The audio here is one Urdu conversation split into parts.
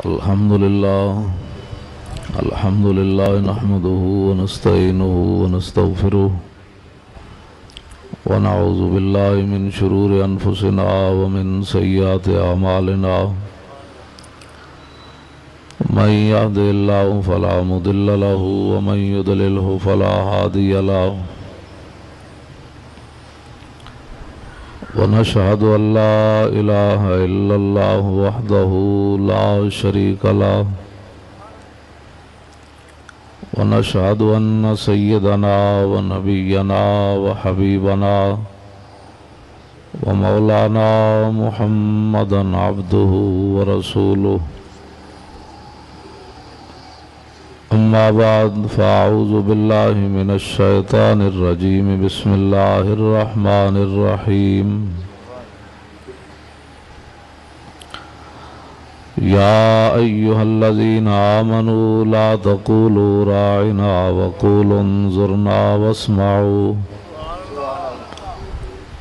الحمد لله نحمده ونستعينه ونستغفره ونعوذ بالله من شرور أنفسنا ومن سيئات أعمالنا من يهده الله فلا مضل له ومن يضلله فلا هادي له ونشهد أن لا إله إلا الله وحده لا شريك له ونشهد أن سيدنا ونبينا وحبيبنا ومولانا محمدا عبده ورسوله أما بعد فأعوذ بالله من الشيطان الرجيم بسم الله الرحمن الرحيم يا أيها الذين آمنوا لا تقولوا راعنا وقولوا انظرنا واسمعوا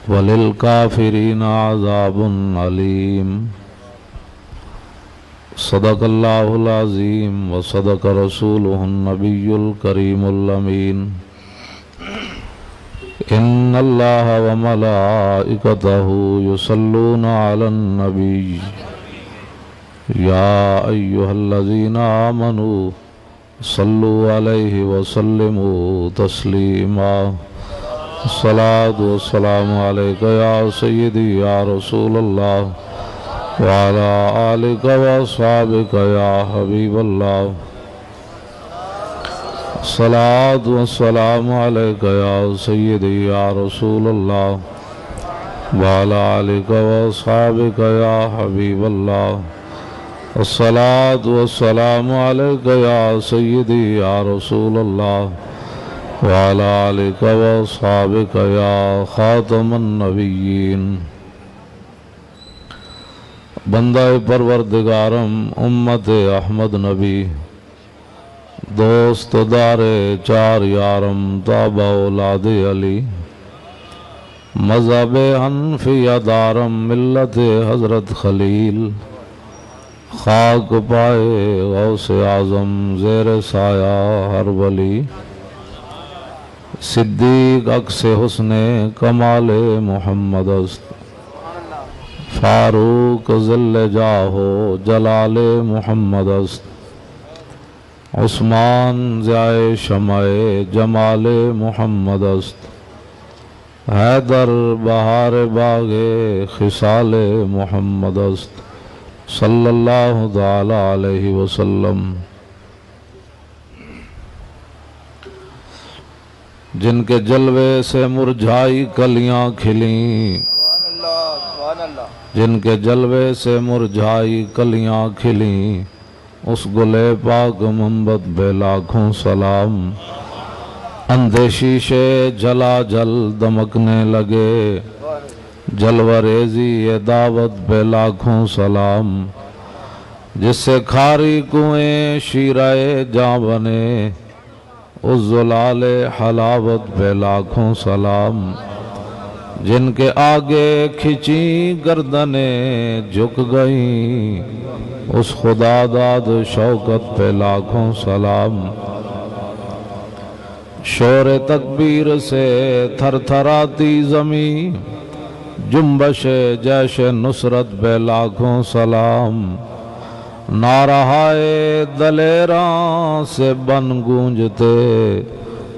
وللكافرين عذاب أليم صدق الله العظيم وصدق رسوله النبي الكريم الأمين إن الله وملائكته يصلون على النبي يا أيها الذين آمنوا صلوا عليه وسلموا تسليما الصلاة والسلام عليك يا سيدي يا رسول الله وعلى آلك وأصحابك يا حبيب الله الصلاة والسلام عليك يا سيدي يا رسول الله وعلى آلك وأصحابك يا حبيب الله الصلاة والسلام عليك يا سيدي يا رسول الله وعلى آلك وأصحابك يا خاتم النبيين بندہ پروردگارم امت احمد نبی دوست دار چار یارم تابع اولاد علی مذہب حنفیہ دارم ملت حضرت خلیل خاک پائے غوث اعظم زیر سایہ ہر ولی صدیق عکس حسن کمال محمد است فاروق ذل جاہو جلال محمد است عثمان ضیاء شمع جمال محمد است حیدر بہار باغ خصال محمد است صلی اللہ تعالی علیہ وسلم جن کے جلوے سے مرجھائی کلیاں کھلیں جن کے جلوے سے مرجھائی کلیاں کھلیں اس گلے پاک منبت بے لاکھوں سلام اندھے شیشے جلا جل دمکنے لگے جلوہ ریزی یہ دعوت بے لاکھوں سلام جس سے کھاری کنویں شیرہ جاں بنے اس زلال حلاوت بے لاکھوں سلام جن کے آگے کھچی گردنیں جھک گئیں اس خدا داد شوکت پہ لاکھوں سلام شور تکبیر سے تھر تھراتی زمین جنبش جیش نصرت پہ لاکھوں سلام نارہائے دلیراں سے بن گونجتے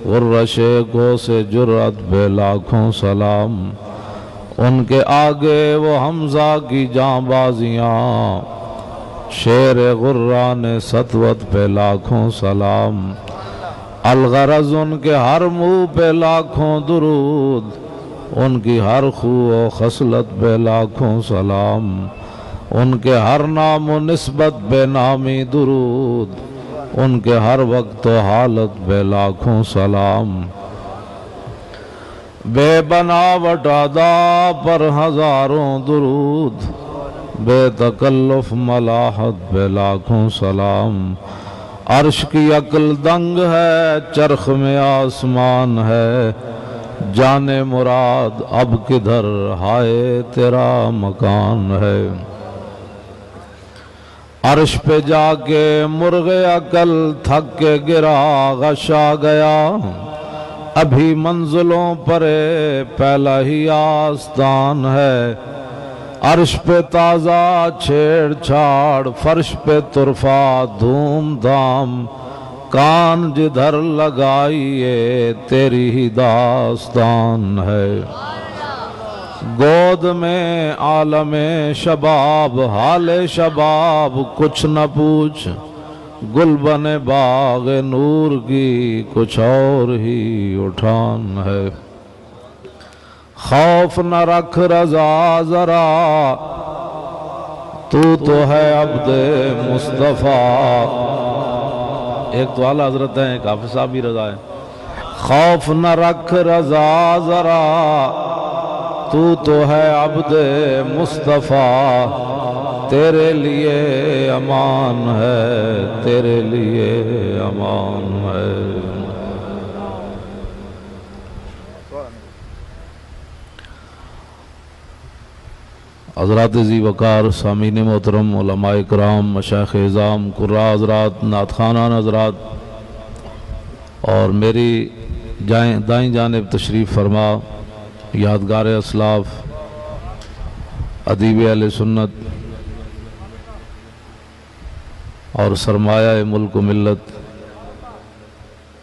غرشے کو سے جرأت بے لاکھوں سلام ان کے آگے وہ حمزہ کی جاں بازیاں شیر غران سطوت پہ لاکھوں سلام الغرض ان کے ہر منہ پہ لاکھوں درود ان کی ہر خو و خصلت پہ لاکھوں سلام ان کے ہر نام و نسبت بے نامی درود ان کے ہر وقت و حالت بے لاکھوں سلام بے بناوٹ ادا پر ہزاروں درود بے تکلف ملاحت بے لاکھوں سلام عرش کی عقل دنگ ہے چرخ میں آسمان ہے جانے مراد اب کدھر ہائے تیرا مکان ہے عرش پہ جا کے مرغ عقل تھک کے گرا غش آ گیا، ابھی منزلوں پر پہلا ہی آستان ہے، عرش پہ تازہ چھیڑ چھاڑ فرش پہ طرفہ دھوم دھام، کان جدھر لگائیے تیری ہی داستان ہے، گود میں عالم شباب حال شباب کچھ نہ پوچھ، گل بنے باغ نور کی کچھ اور ہی اٹھان ہے، خوف نہ رکھ رضا ذرا تو ہے عبد مصطفیٰ، ایک تو اعلیٰ حضرت ہیں، ایک حافظ صاحب بھی رضا ہے، خوف نہ رکھ رضا ذرا تو ہے عبد مصطفیٰ، تیرے لیے امان ہے، تیرے لیے امان ہے۔ حضرات ذی وقار، سامعین محترم، علماء کرام، مشائخ اعظام، قراء حضرات، نعت خوانان حضرات، اور میری دائیں جانب تشریف فرما یادگار اسلاف، ادیب اہل سنت اور سرمایہ ملک و ملت،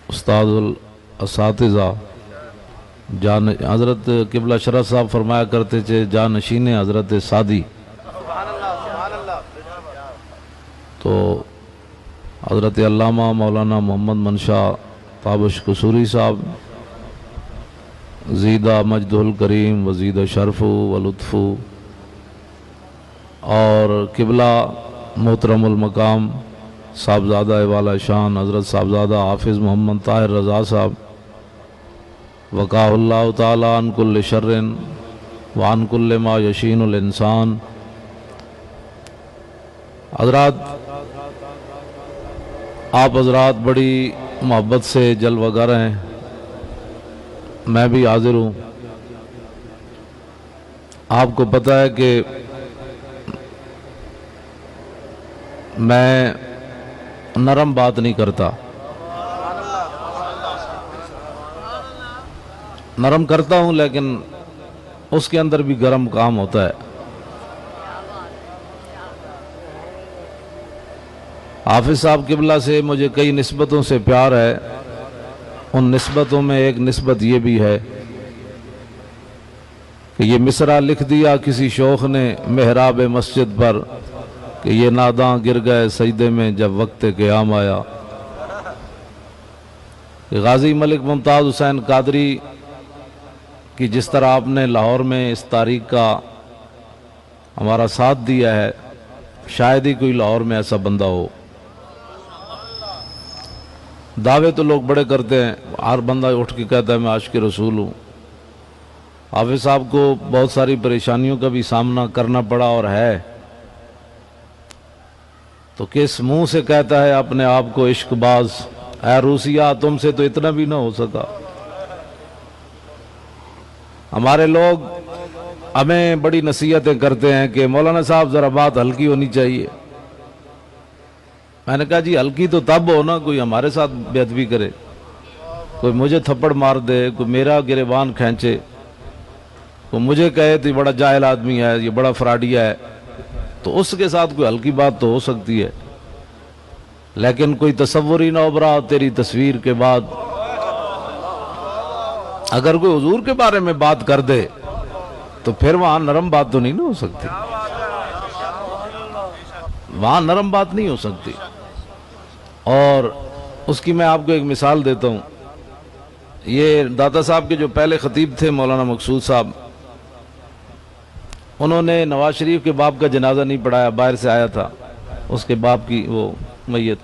استاد الاساتذہ، حضرت قبلہ شرف صاحب فرمایا کرتے تھے جانشین حضرت سادی، تو حضرت علامہ مولانا محمد منشا تابش قصوری صاحب، زیدہ مجدہ الکریم وزیدہ شرف و لطف، اور قبلہ محترم المقام صاحبزادہ والا شان حضرت صاحبزادہ حافظ محمد طاہر رضا صاحب، وقاہ اللہ تعالی عن کل شر وعن کل ما یشین الانسان۔ حضرات، آپ حضرات بڑی محبت سے جلوہ گر ہیں، میں بھی حاضر ہوں۔ آپ کو پتہ ہے کہ میں نرم بات نہیں کرتا، نرم کرتا ہوں لیکن اس کے اندر بھی گرم کام ہوتا ہے۔ حافظ صاحب قبلہ سے مجھے کئی نسبتوں سے پیار ہے، ان نسبتوں میں ایک نسبت یہ بھی ہے کہ یہ مصرع لکھ دیا کسی شوخ نے محراب مسجد پر کہ یہ ناداں گر گئے سجدے میں جب وقت قیام آیا۔ غازی ملک ممتاز حسین قادری کہ جس طرح آپ نے لاہور میں اس تاریخ کا ہمارا ساتھ دیا ہے، شاید ہی کوئی لاہور میں ایسا بندہ ہو۔ دعوے تو لوگ بڑے کرتے ہیں، ہر بندہ اٹھ کے کہتا ہے میں عاشق رسول ہوں۔ حافظ صاحب کو بہت ساری پریشانیوں کا بھی سامنا کرنا پڑا اور ہے، تو کس منہ سے کہتا ہے اپنے آپ کو عشق باز؟ اے روسیہ، تم سے تو اتنا بھی نہ ہو سکا۔ ہمارے لوگ ہمیں بڑی نصیحتیں کرتے ہیں کہ مولانا صاحب ذرا بات ہلکی ہونی چاہیے۔ میں نے کہا جی ہلکی تو تب ہو نا کوئی ہمارے ساتھ بے ادبی کرے، کوئی مجھے تھپڑ مار دے، کوئی میرا گریبان کھینچے، کوئی مجھے کہے تو یہ بڑا جاہل آدمی ہے، یہ بڑا فراڈیا ہے، تو اس کے ساتھ کوئی ہلکی بات تو ہو سکتی ہے، لیکن کوئی تصور ہی نہ ابھرا تیری تصویر کے بعد۔ اگر کوئی حضور کے بارے میں بات کر دے تو پھر وہاں نرم بات تو نہیں ہو سکتی، وہاں نرم بات نہیں ہو سکتی۔ اور اس کی میں آپ کو ایک مثال دیتا ہوں۔ یہ داتا صاحب کے جو پہلے خطیب تھے مولانا مقصود صاحب، انہوں نے نواز شریف کے باپ کا جنازہ نہیں پڑھایا، باہر سے آیا تھا اس کے باپ کی وہ میت،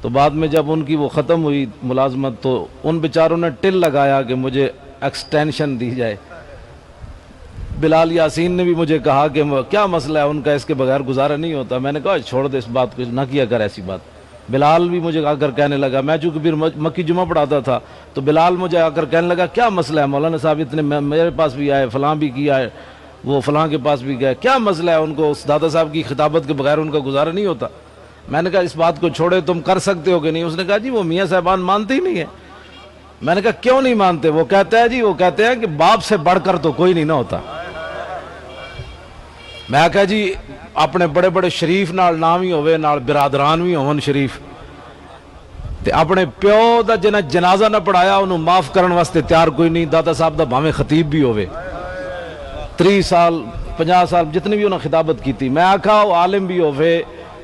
تو بعد میں جب ان کی وہ ختم ہوئی ملازمت تو ان بیچاروں نے ٹل لگایا کہ مجھے ایکسٹینشن دی جائے۔ بلال یاسین نے بھی مجھے کہا کہ کیا مسئلہ ہے ان کا، اس کے بغیر گزارا نہیں ہوتا۔ میں نے کہا چھوڑ دے اس بات کو، نہ کیا کر ایسی بات۔ بلال بھی مجھے آ کر کہنے لگا، میں چونکہ پھر مکی جمعہ پڑھاتا تھا تو بلال مجھے آ کر کہنے لگا کیا مسئلہ ہے مولانا صاحب، اتنے میرے پاس بھی آئے، فلاں بھی کیا ہے، وہ فلاں کے پاس بھی گئے, کیا مسئلہ ہے ان کو, اس دادا صاحب کی خطابت کے بغیر ان کا گزارا نہیں ہوتا. میں نے کہا اس بات کو چھوڑے, تم کر سکتے ہو کہ نہیں؟ اس نے کہا جی وہ میاں صاحبان مانتے ہی نہیں ہے. میں نے کہا کیوں نہیں مانتے؟ وہ کہتے ہیں جی, وہ کہتے ہیں کہ باپ سے بڑھ کر تو کوئی نہیں نہ ہوتا. میں کہا جی اپنے بڑے بڑے شریف نال نام ہی ہوئے, نال برادران بھی ہون شریف, تے اپنے پیو دا جنہ جنازہ نہ پڑھایا انہوں معاف کرن واسطے تیار کوئی نہیں. دادا صاحب دا بھاویں خطیب بھی ہوئے, 30 سال 50 سال جتنی بھی انہوں نے خطابت کی تھی. میں آکھا وہ عالم بھی ہوئے,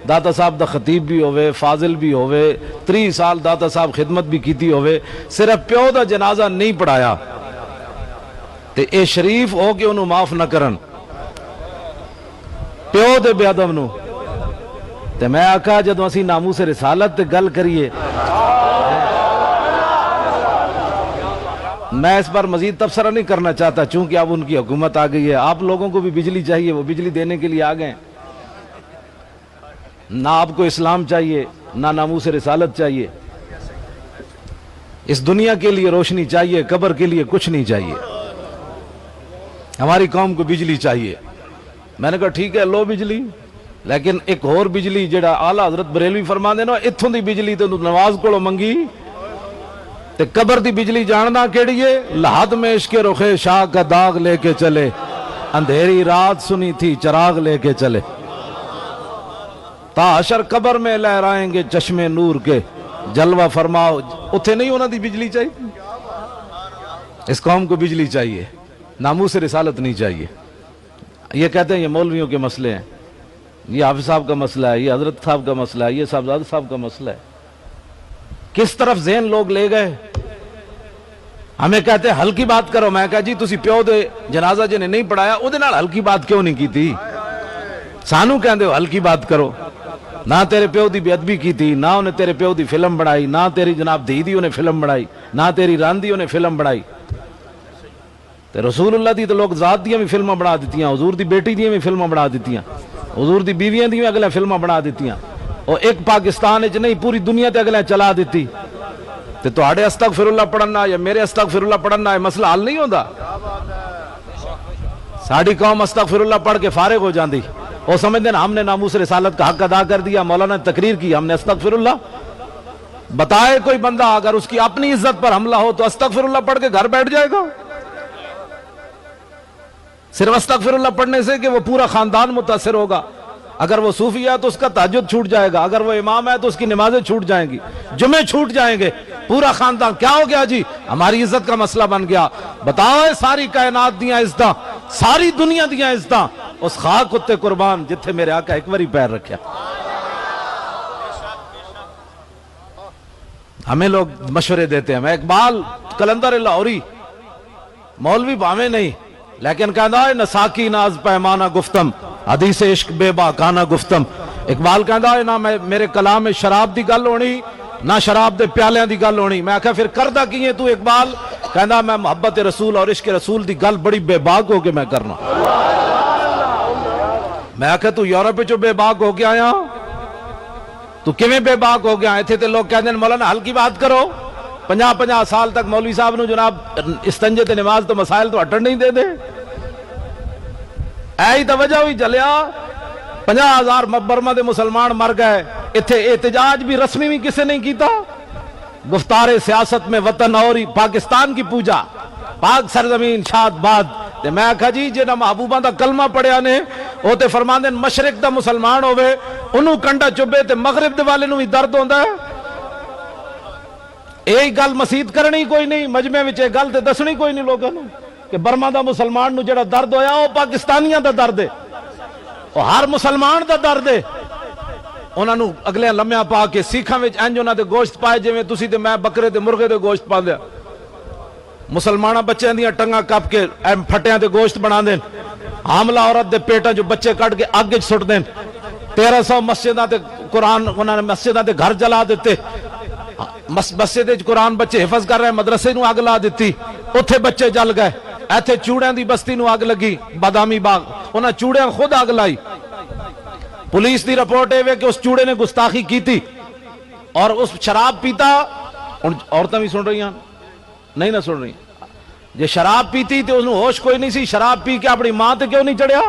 دادا صاحب دا خطیب بھی ہوئے, فاضل بھی ہوئے, 30 سال دادا صاحب خدمت بھی کیتی ہوئے, صرف پیو دا جنازہ نہیں پڑھایا تے اے شریف ہو کے انہوں معاف نہ کرن پیو دے بے ادب نو. تے میں آکھا جدو اسی ناموس رسالت تے گل کریے, میں اس پر مزید تبصرہ نہیں کرنا چاہتا چونکہ اب ان کی حکومت آ گئی ہے. آپ لوگوں کو بھی بجلی چاہیے, وہ بجلی دینے کے لیے آ گئے. نہ آپ کو اسلام چاہیے, نہ ناموس رسالت چاہیے. اس دنیا کے لیے روشنی چاہیے, قبر کے لیے کچھ نہیں چاہیے. ہماری قوم کو بجلی چاہیے. میں نے کہا ٹھیک ہے لو بجلی, لیکن ایک اور بجلی جڑا آلہ حضرت بریلوی فرما دے نا, اتھوں دی بجلی تے نواز کولو منگی تے قبر دی بجلی جاننا کیڑی ہے؟ لحد میں عشق رخ شاہ کا داغ لے کے چلے, اندھیری رات سنی تھی چراغ لے کے چلے, تا حشر قبر میں لہرائیں گے چشمے نور کے, جلوہ فرماؤ. اتھے نہیں ہونا دی بجلی چاہیے. اس قوم کو بجلی چاہیے, ناموس رسالت نہیں چاہیے. یہ کہتے ہیں یہ مولویوں کے مسئلے ہیں, یہ حافظ صاحب کا مسئلہ ہے, یہ حضرت صاحب کا مسئلہ ہے, یہ صاحبزادہ صاحب کا مسئلہ ہے. کس طرف ذہن لوگ لے گئے. ہمیں کہتے ہیں ہلکی بات کرو. میں کہا جی تسی پیو دے جنازہ جنہیں نہیں پڑھایا او دے نال ہلکی بات کیوں نہیں کی تھی؟ سانو کہندے ہو ہلکی بات کرو. نہ تیرے پیو دی بے ادبی کی تھی, نہ انہیں تیرے پیو دی فلم بنائی, نہ تیری جناب دی انہیں فلم بنائی, نہ تیری راندی انہیں فلم بنائی. تے رسول اللہ دی تو لوگ ذات دیاں بھی فلمیں بنا دیتیاں, حضور دی بیٹی دیاں بھی فلمیں بنا دیتیاں, حضور دی بیویاں دی اگلے فلمیں بنا دیتیاں, اور ایک پاکستان وچ نہیں پوری دنیا تے اگلے چلا دیتی. تے تہاڈے استغفر اللہ پڑھنا یا میرے استغفر اللہ پڑھنا یہ مسئلہ حل نہیں ہوندا. ساڈی قوم استغفر اللہ پڑھ کے فارغ ہو جاندی, وہ سمجھتے ہیں ہم نے ناموس رسالت کا حق ادا کر دیا, مولانا نے تقریر کی, ہم نے استغفر اللہ. بتائے کوئی بندہ اگر اس کی اپنی عزت پر حملہ ہو تو استغفر اللہ پڑھ کے گھر بیٹھ جائے گا؟ صرف استغفر اللہ پڑھنے سے کہ وہ پورا خاندان متاثر ہوگا. اگر وہ صوفی ہے تو اس کا تہجد چھوٹ جائے گا, اگر وہ امام ہے تو اس کی نمازیں چھوٹ جائیں گی, جمعے چھوٹ جائیں گے, پورا خاندان. کیا ہو گیا جی؟ ہماری عزت کا مسئلہ بن گیا. بتاؤ ساری کائنات دیاں عزتاں, ساری دنیا دیاں عزتاں اس خاک کتے قربان جتھے میرے آقا ایک باری پیر رکھیا. ہمیں لوگ مشورے دیتے ہیں. میں اقبال کلندر لاہوری مولوی بھاویں نہیں, لیکن کہندا ہے نساکی ناز پیمانہ گفتم, حدیث عشق بے باکانہ گفتم. اقبال کہندا ہے نہ میرے کلام میں شراب دی گل ہونی, نہ شراب دے پیالیاں دی گل ہونی. میں کہا پھر کردہ کیے تو اقبال؟ کہندا میں محبت رسول اور عشق رسول دی گل بڑی بے باک ہو کے میں کرنا. میں کہا تو یورپ جو بے باک ہو کے آیا, تو کیویں بے باک ہو گیا؟ ایتھے تے لوگ کہندے ہیں مولانا ہلکی بات کرو. 50 سال تک مولوی صاحب نو جناب استنجے تے نماز تو مسائل تو ہٹن نہیں دے دے. ایہی تو وجہ ہوئی جلیا 50,000 برما دے مسلمان مر گئے. ایتھے احتجاج بھی رسمی بھی کسے نہیں کیتا. گفتار سیاست میں وطن اور پاکستان کی پوجا, پاک سرزمین شاد باد. تے میں کہا جی جنہاں محبوباں دا کلمہ پڑھیا نے وہ تے فرماندے مشرق دا مسلمان ہوئے انہوں کنڈا چبے تے مغرب دے والے نوں بھی درد ہوندا ہے. یہی گل مسیت کرنی کوئی نہیں, مجمع وچ یہ گل تے دسنی کوئی نہیں لوگوں نے کہ برما دا مسلمان نو جڑا درد ہویا وہ پاکستانیاں دا درد ہے, وہ ہر مسلمان دا درد ہے. انہاں نو اگلے لمحہ پا کے سکھاں وچ انج انہاں دے گوشت پائے جویں تسی تے میں بکرے تے مرغے دے گوشت پا دیا. مسلمانہ بچے دیاں ٹنگاں کپ کے پھٹیاں تے گوشت بنا دین, حاملہ عورت دے پیٹاں جو بچے کٹ کے اگ وچ سٹ دین. 1300 مسجداں تے قرآن انہاں نے مسجداں تے گھر جلا دیتے. مسجد قرآن بچے حفظ کر رہے, مدرسے نو اگ لا دیتی, اوتھے بچے جل گئے. ایتھے چوڑیاں دی بستی نو اگ لگی, بادامی باغ, انہاں چوڑیاں خود اگ لائی. پولیس دی رپورٹ ہے کہ اس چوڑے نے گستاخی کی تھی اور اس شراب پیتا. عورتیں بھی سن رہی ہیں نہیں نہ سن رہی. جے شراب پیتی تے انہوں ہوش کوئی نہیں سی، شراب پی کے اپنی ماں تے کیوں نہیں چڑھیا؟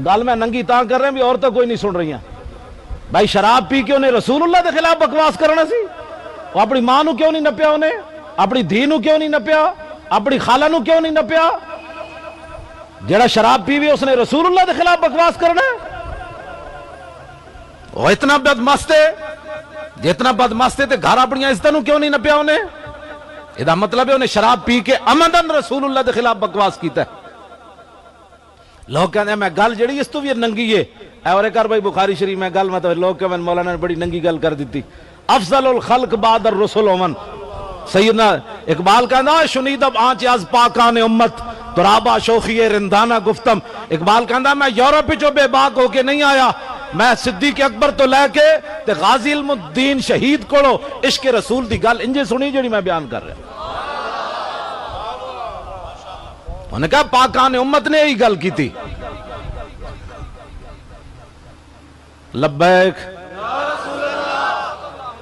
گل میں ننگی تاں کر رہے ہیں بھی عورتیں کوئی نہیں سن رہی ہیں بھائی، شراب پی کے انہیں رسول اللہ دے خلاف بکواس کرنا سی؟ وہ اپنی ماں نو کیوں نہیں نپیا؟ انہیں اپنی دھی نو کیوں نہیں نپیا؟ اپنی خالہ نو کیوں نہیں نپیا؟ جڑا شراب پیوی اس نے رسول اللہ دے خلاف بکواس کرنا ہے؟ وہ اتنا بد مست ہے، جتنا بد مست ہے تے گھر اپنی عزتوں نو کیوں نہیں نپیا انہیں؟ یہ مطلب ہے انہیں شراب پی کے عمدن رسول اللہ دے خلاف بکواس کیتا ہے۔ لوگ کہتے ہیں میں گل جڑی اس تو بھی ننگی ہے، اے اور کر بھائی بخاری شریف میں گل مطلب لوگ کہتے ہیں مولانا نے بڑی ننگی گل کر دیتی۔ افضل الخلق بعد الرسل امن، سیدنا اقبال کہنا شنیدب آنچ از پاکان امت ترابا شوخی رندانہ گفتم۔ اقبال کہنا میں یورپ جو بے باک ہو کے نہیں آیا، میں صدیق اکبر تو لے کے تے غازی علم الدین شہید کوڑو عشق رسول دی گل انجے سنی جڑی میں بیان کر رہا ہوں۔ انہوں نے کہا پاکان امت نے یہی گل کی تھی۔ لبیک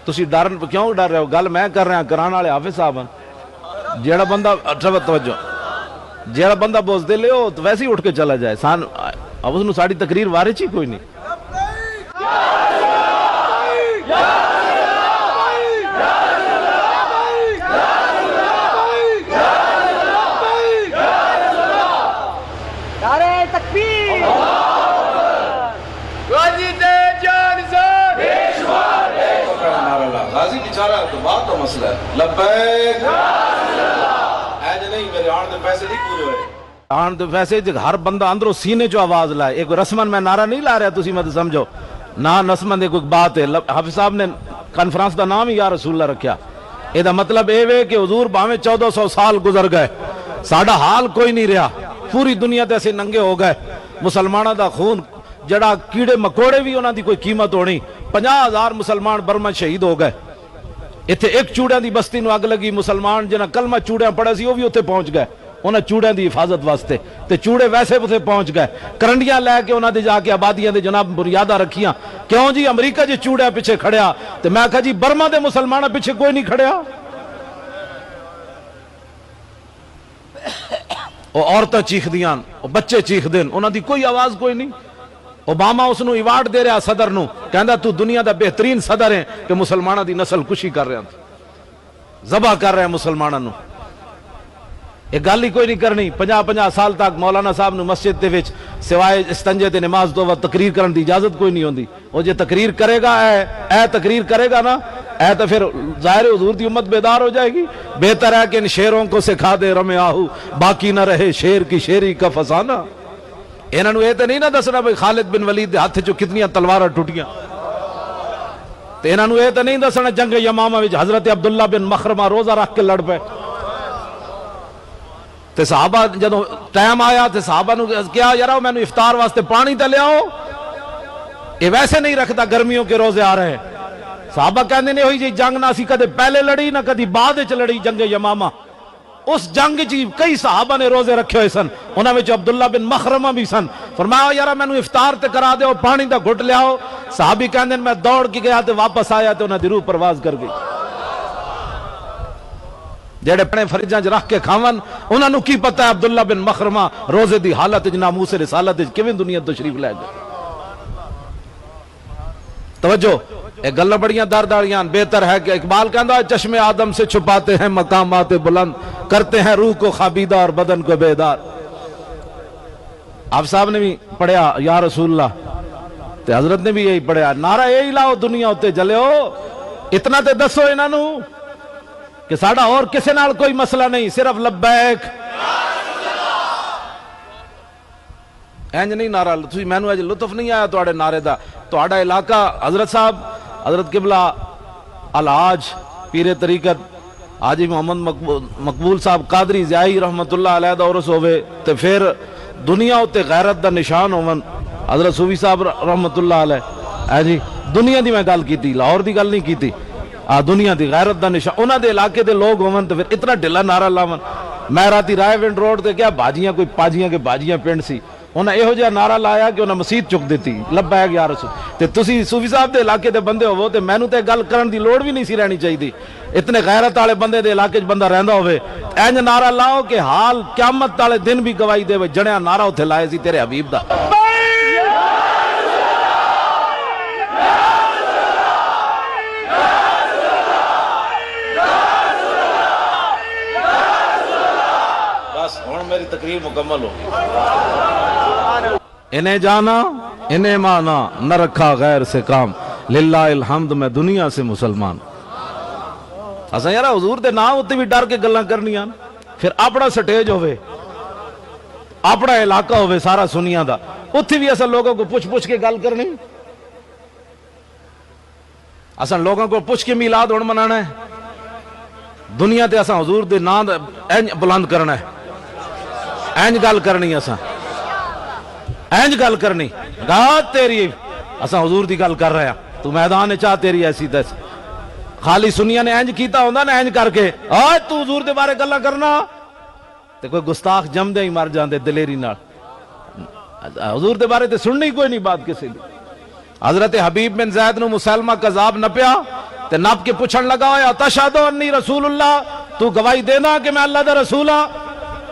تسی ڈر کیوں ڈر رہے ہو؟ گل میں کر رہا ہوں، کران والے حافظ صاحب ہیں۔ جیڑا بندہ توجہ، جیڑا بندہ بوز دے لے ہو تو ویسے ہی اٹھ کے چلا جائے، اب اس نے ساری تقریر وارچ ہی کوئی نہیں۔ غازی بیچارہ تو بات تو مسئلہ ہے۔ لبیک اے جو نہیں میرے آن دے پیسے نہیں پورے ہوئے، آن دے پیسے ہر بندہ اندروں سینے جو آواز لائے۔ ایک رسمن میں نعرہ نہیں لا رہا تسی مت سمجھو نا، رسمن ایک بات ہے۔ حافظ صاحب نے کانفرنس دا نام ہی یا رسول اللہ رکھیا، اے دا مطلب اے وے کہ حضور باویں 1400 سال گزر گئے، ساڈا حال کوئی نہیں رہا، پوری دنیا تے ایسے ننگے ہو گئے، مسلمانہ دا خون جڑا کیڑے مکوڑے بھی انہاں دی کوئی قیمت ہونی، 50,000 مسلمان برما شہید ہو گئے۔ اتھے ایک چوڑیاں دی بستی نو اگ لگی، مسلمان جنہاں کلمہ چوڑیاں پڑھے سی وہ بھی اتھے پہنچ گئے انہاں چوڑیاں دی حفاظت واسطے، تے چوڑے ویسے اتھے پہنچ گئے، کرنڈیاں لے کے انہاں دے جا کے آبادیاں دے جناب بنیادہ رکھیاں۔ کیوں جی امریکہ جی چوڑیاں پیچھے کھڑیا، تے میں کہا جی برما دے مسلمانہ پیچھے کوئی نہیں کھڑیا۔ وہ عورتیں چیخ دیاں، وہ بچے چیخ دین، انہاں دی کوئی آواز کوئی نہیں۔ اوباما اس نو ایوارڈ دے رہا صدر نو، کہندا تو دنیا دا بہترین صدر ہے کہ مسلمانہ دی نسل کشی کر رہے ہیں، ذبح کر رہے ہیں مسلمانہ نو۔ ایک گل ہی کوئی نہیں کرنی۔ 50 سال تک مولانا صاحب نو مسجد دے وچ سوائے استنجے تے نماز تو وقت تقریر کرن دی اجازت کوئی نہیں ہوندی۔ وہ جے تقریر کرے گا اے تقریر کرے گا نا، اے تو پھر ظاہر حضور دی امت بیدار ہو جائے گی۔ بہتر ہے کہ ان شیروں کو سکھا دے رمے آہو، باقی نہ رہے شیر کی شیری کا فسانہ۔ انہاں نو اے تے نہیں نہ دسنا بھئی خالد بن ولید دے ہاتھ چوں کتنیاں تلواراں ٹوٹیاں، تے انہاں نو اے تے نہیں دسنا جنگ یمامہ وچ حضرت عبداللہ بن مخرمہ روزہ رکھ کے لڑ پے، تے صحابہ جدوں ٹائم آیا تے صحابہ نو کیا یارو مینوں افطار واسطے پانی تے لے آؤ، اے ویسے نہیں رکھتا گرمیوں کے روزے آ رہے ہیں۔ صحابہ کہندے نے ہوئی جی جنگ نہ سی کدے پہلے لڑی نہ کدی بعد وچ لڑی جنگ یمامہ، اس جنگ جی کئی صحابہ نے روزے رکھے ہوئے سن، انہاں وچ عبداللہ بن مخرمہ بھی سن۔ فرمایا یارا مینوں افطار تے کرا دے اور پانی دا گھٹ لے آؤ۔ صحابی کہندے میں دوڑ کے گیا تے واپس آیا تے انہاں دی روح پرواز کر گئی۔ جڑے اپنے فریجاں چ رکھ کے کھاون انہاں نو کی پتہ ہے عبداللہ بن مخرمہ روزے دی حالت وچ ناموس رسالت وچ کیویں دنیا تشریف لے گئے۔ توجہ، یہ گلاں بڑیاں درد والیاں۔ بہتر ہے کہ اقبال کہندا چشم آدم سے چھپاتے ہیں مقامات بلند، کرتے ہیں روح کو خابیدہ اور بدن کو بیدار۔ آپ صاحب نے بھی پڑھیا یا رسول اللہ، تے حضرت نے بھی یہی پڑھیا، نعرہ یہی لاؤ دنیا ہوتے جلے ہو، اتنا تے دسو انہاں نو کہ ساڈا اور کسے نال کوئی مسئلہ نہیں، صرف لبیک اینج نہیں نعرہ۔ میں نو اج لطف نہیں آیا تواڈے نعرے دا، تواڈا علاقہ حضرت صاحب حضرت قبلہ الحاج پیر طریقت حاجی محمد مقبول صاحب قادری زیائی رحمت اللہ علیہ دا عرس ہوئے تے پھر دنیا ہوتے غیرت دا نشان ہون حضرت صوفی صاحب رحمت اللہ علیہ، جی دنیا دی میں گل کیتی، لاہور دی گل نہیں کیتی، دنیا دی غیرت دا نشان انہاں دے علاقے دے لوگ ہون تے پھر اتنا ڈھلا نعرہ لاون۔ میں راتی رائے ونڈ روڈ تے کیا باجیاں کوئی پاجیاں کے باجیاں پنڈ سی، انہاں یہو جہا نعرہ لایا کہ انہاں مسجد چک دیتی لبیک یا رسول۔ تے تسی صوفی صاحب دے علاقے دے بندے ہوو تے مینوں تے گل کرن دی لوڑ بھی نہیں سی رہنی چاہیے۔ اتنے غیرت والے بندے دے علاقے بندہ رہندا ہوئے اینج نعرہ لاؤ کہ حال قیامت والے دن بھی گواہی دے وے جڑیا نعرہ اتھے لائے سی تیرے حبیب دا. بس ہن میری تقریر مکمل ہو گئی. انہیں جانا انہیں مانا نہ رکھا غیر سے کام للہ الحمد میں دنیا سے مسلمان. اساں یار حضور دے نام اتنے بھی ڈر کے گلاں کرنیاں پھر اپنا سٹیج ہوئے اپنا علاقہ ہوئے سارا سنیاں دا اتنے بھی اساں لوگوں کو پوچھ کے گل کرنی. اساں لوگوں کو پوچھ کے میلاد ہن منانا ہے دنیا تے اساں حضور دے نام اینج بلند کرنا ہے اینج گل کرنی اساں اینج گل کرنی گا تیری اساں حضور دی گل کر رہے ہیں تو میدان چاہ تیری ایسی تیسی خالی سنیا نے اینج کیتا ہوندا نا اینج کر کے آج تو حضور دے بارے گلاں کرنا تے کوئی گستاخ جم دے ہی مر جاندے دلیری نال. حضور دے بارے تے سننی کوئی نہیں بات کسی دی. حضرت حبیب بن زید نو مسلمہ کذاب نپیا تے نپ کے پوچھن لگا یا تشہد انی رسول اللہ تو گواہی دینا کہ میں اللہ دا رسول ہاں.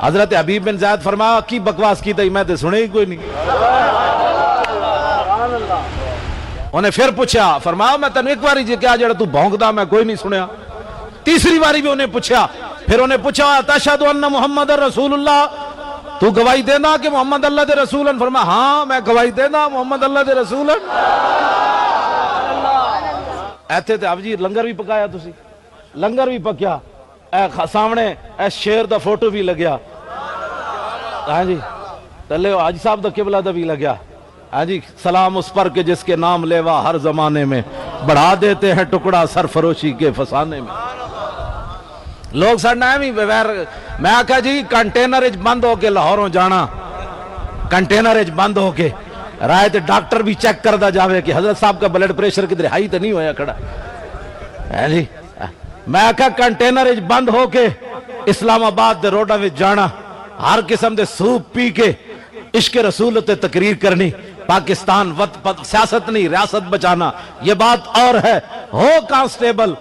حضرت حبیب بن زید فرمایا کی بکواس کی تے میں تے سنے ہی کوئی نہیں. انہیں پھر پوچھا فرمایا میں تینوں ایک باری جی کیا جڑا تو بھونکدا میں کوئی نہیں سنیا. تیسری باری بھی انہیں پوچھا پھر انہیں پوچھا تشہد ان محمد رسول اللہ تو گواہی دینا کہ محمد اللہ دے رسول ہیں. فرمایا ہاں میں گواہی دینا محمد اللہ دے رسول ہیں. ایتھے تے اب جی لنگر بھی پکایا تسی لنگر بھی پکیا سامنے اے شیر دا فوٹو بھی لگیا ہاں جی تلے حاجی صاحب دا قبلہ دا بھی لگیا ہاں جی سلام اس پر کہ جس کے نام لیوا ہر زمانے میں بڑھا دیتے ہیں ٹکڑا سرفروشی کے فسانے میں. لوگ سڑنا ہے بغیر میں آکھا جی کنٹینر بند ہو کے لاہوروں جانا کنٹینر بند ہو کے رائے تے ڈاکٹر بھی چیک کردہ جاوے کہ حضرت صاحب کا بلڈ پریشر کدھر ہائی تے نہیں ہویا کھڑا ہے جی. میں آکھا کنٹینر بند ہو کے اسلام آباد دے روڈا میں جانا ہر قسم دے سوپ پی کے عشق رسول تے تقریر کرنی پاکستان سیاست نہیں ریاست بچانا یہ بات اور ہے. ہو کانسٹیبل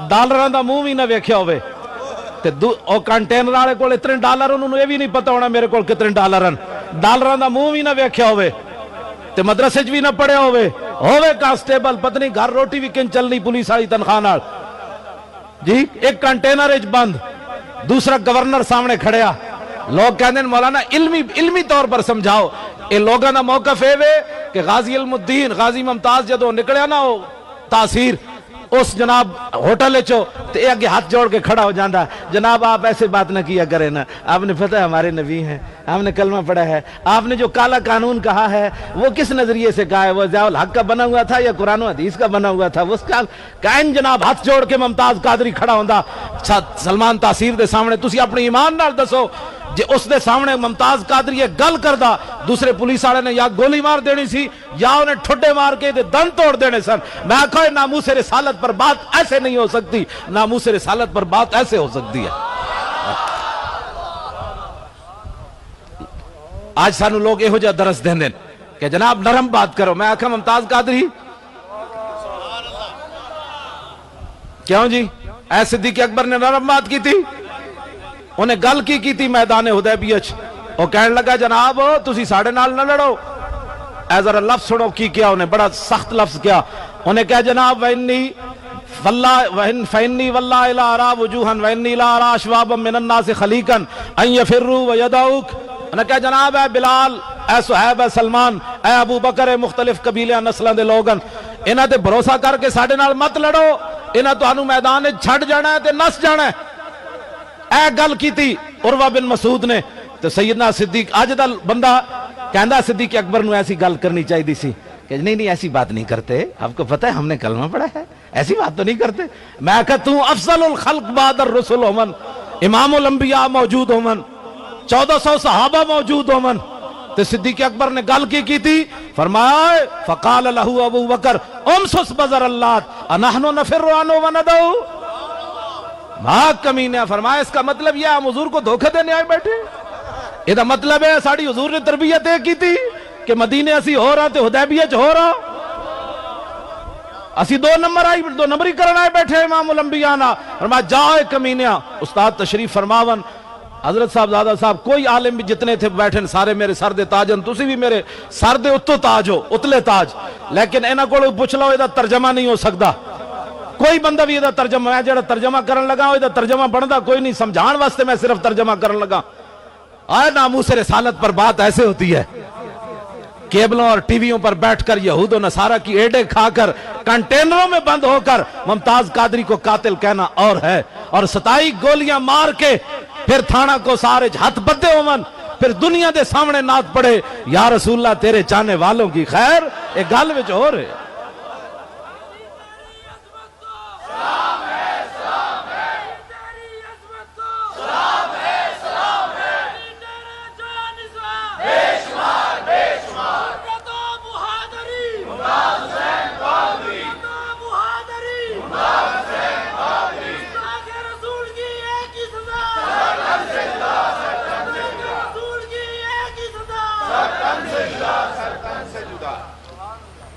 ڈالراں دا منہ بھی نہ ویکھیا ہوئے تے او کنٹینر والے کول اتنے ڈالر انہوں یہ بھی نہیں پتا ہونا میرے کول کتنے ڈالر ہیں ڈالراں دا منہ بھی نہ ویکھیا ہوئے تے مدرسے بھی نہ پڑھے ہوئے کانسٹیبل پتہ نہیں گھر روٹی بھی کن چلنی پولیس والی تنخواہ نال جی. ایک کنٹینر بند دوسرا گورنر سامنے کھڑیا لوگ کہتے ہیں مولانا علمی طور پر سمجھاؤ یہ لوگوں کا موقف ہے کہ غازی علم الدین غازی ممتاز جدو نکلیا نا وہ تاثیر اس جناب ہوٹل چو تو یہ اگے ہاتھ جوڑ کے کھڑا ہو جاندہ جناب آپ ایسے بات نہ کیا کریں نا آپ نے پتہ ہے ہمارے نبی ہیں آپ نے کلمہ پڑھا ہے آپ نے جو کالا قانون کہا ہے وہ کس نظریے سے کہا ہے وہ ضیاء الحق کا بنا ہوا تھا یا قرآن و حدیث کا بنا ہوا تھا اس کا کائن جناب ہاتھ جوڑ کے ممتاز قادری کھڑا ہوندہ سلمان تاثیر دے سامنے تسی اپنی ایمان نال دسو جے اس دے سامنے ممتاز قادری یہ گل کردہ دوسرے پولیس والے نے یا گولی مار دینی سی یا انہیں ٹھڈے مار کے دن توڑ دینے سن. میں کہا ناموس رسالت پر بات ایسے نہیں ہو سکتی ناموس رسالت پر بات ایسے ہو سکتی ہے. آج سانو لوگ یہ ہو جا درس دیں دیں کہ جناب نرم بات کرو. میں آکھا ممتاز قادری کیوں جی اے صدیق اکبر نے نرم بات کی تھی انہیں گل کی تھی میدان حدیبیہ وہ کہنے لگا جناب تسی ساڑھے نال نہ لڑو اے ذرا لفظ سنو کی کیا انہیں بڑا سخت لفظ کیا انہیں کہا جناب فَإِنِّي وَاللَّهِ لَا أَرَى وُجُوهًا وَإِنِّي لَا أَرَى أَشْوَابًا مِّنَ النَّاسِ خَلِيقًا أَن يَفِرُّوا وَيَدَعُوكَ انہیں کہا جناب اے بلال اے صہیب اے سلمان اے ابو بکر اے مختلف قبیلیاں نسلوں دے لوگن انہاں تے بھروسہ کر کے ساڑھے نال مت لڑو انہاں تانوں میدان چھڑ جانا ہے تے نس جانا ہے. اے گل کی تھی عروہ بن مسعود نے تو سیدنا صدیق آج دا بندہ کہندہ صدیق اکبر نو ایسی گل کرنی چاہی دی سی کہ نہیں ایسی بات نہیں کرتے آپ کو پتہ ہے ہم نے کلمہ پڑھا ہے ایسی بات تو نہیں کرتے. میں کہا تو افضل الخلق بعد الرسل ہومن امام الانبیاء موجود ہومن 1400 صحابہ موجود ہومن تو صدیق اکبر نے گل کی تھی فرمایا فقال لہو ابو بکر امسس بزر اللہ انہنو نفر عنو وندو ماں کمینے فرمایا اس کا مطلب یہ ہم حضور کو دھوکہ دینے آئے بیٹھے یہ دا مطلب ہے ساڑھی حضور نے تربیت کی تھی کہ مدینے اسی ہو رہا تھے حدیبیہ ہو رہا اسی دو نمبری کرنا ہے بیٹھے امام الانبیاء نا فرمایا جاؤ کمینیا استاد تشریف فرماون حضرت صاحب زادہ صاحب کوئی عالم بھی جتنے تھے بیٹھے سارے میرے سر دے تاجن تسی بھی میرے سر دے اتو تاج ہو اتلے تاج لیکن اینا کو پوچھ لو یہ ترجمہ نہیں ہو سکتا کوئی بندہ بھی یہ ترجمہ میں جڑا ترجمہ کرن لگا یہ ترجمہ بندا کوئی نہیں سمجھان واسطے میں صرف ترجمہ کرن لگا آئے ناموس رسالت پر بات ایسے ہوتی ہے کیبلوں اور ٹی ویوں پر بیٹھ کر یہود و نصارہ کی ایڈے کھا کر کنٹینروں میں بند ہو کر ممتاز قادری کو قاتل کہنا اور ہے اور 27 گولیاں مار کے پھر تھانہ کو سارے ہاتھ بدے ہومن پھر دنیا دے سامنے نعت پڑے یا رسول اللہ تیرے چاہنے والوں کی خیر ایک گل وچ ہو رہے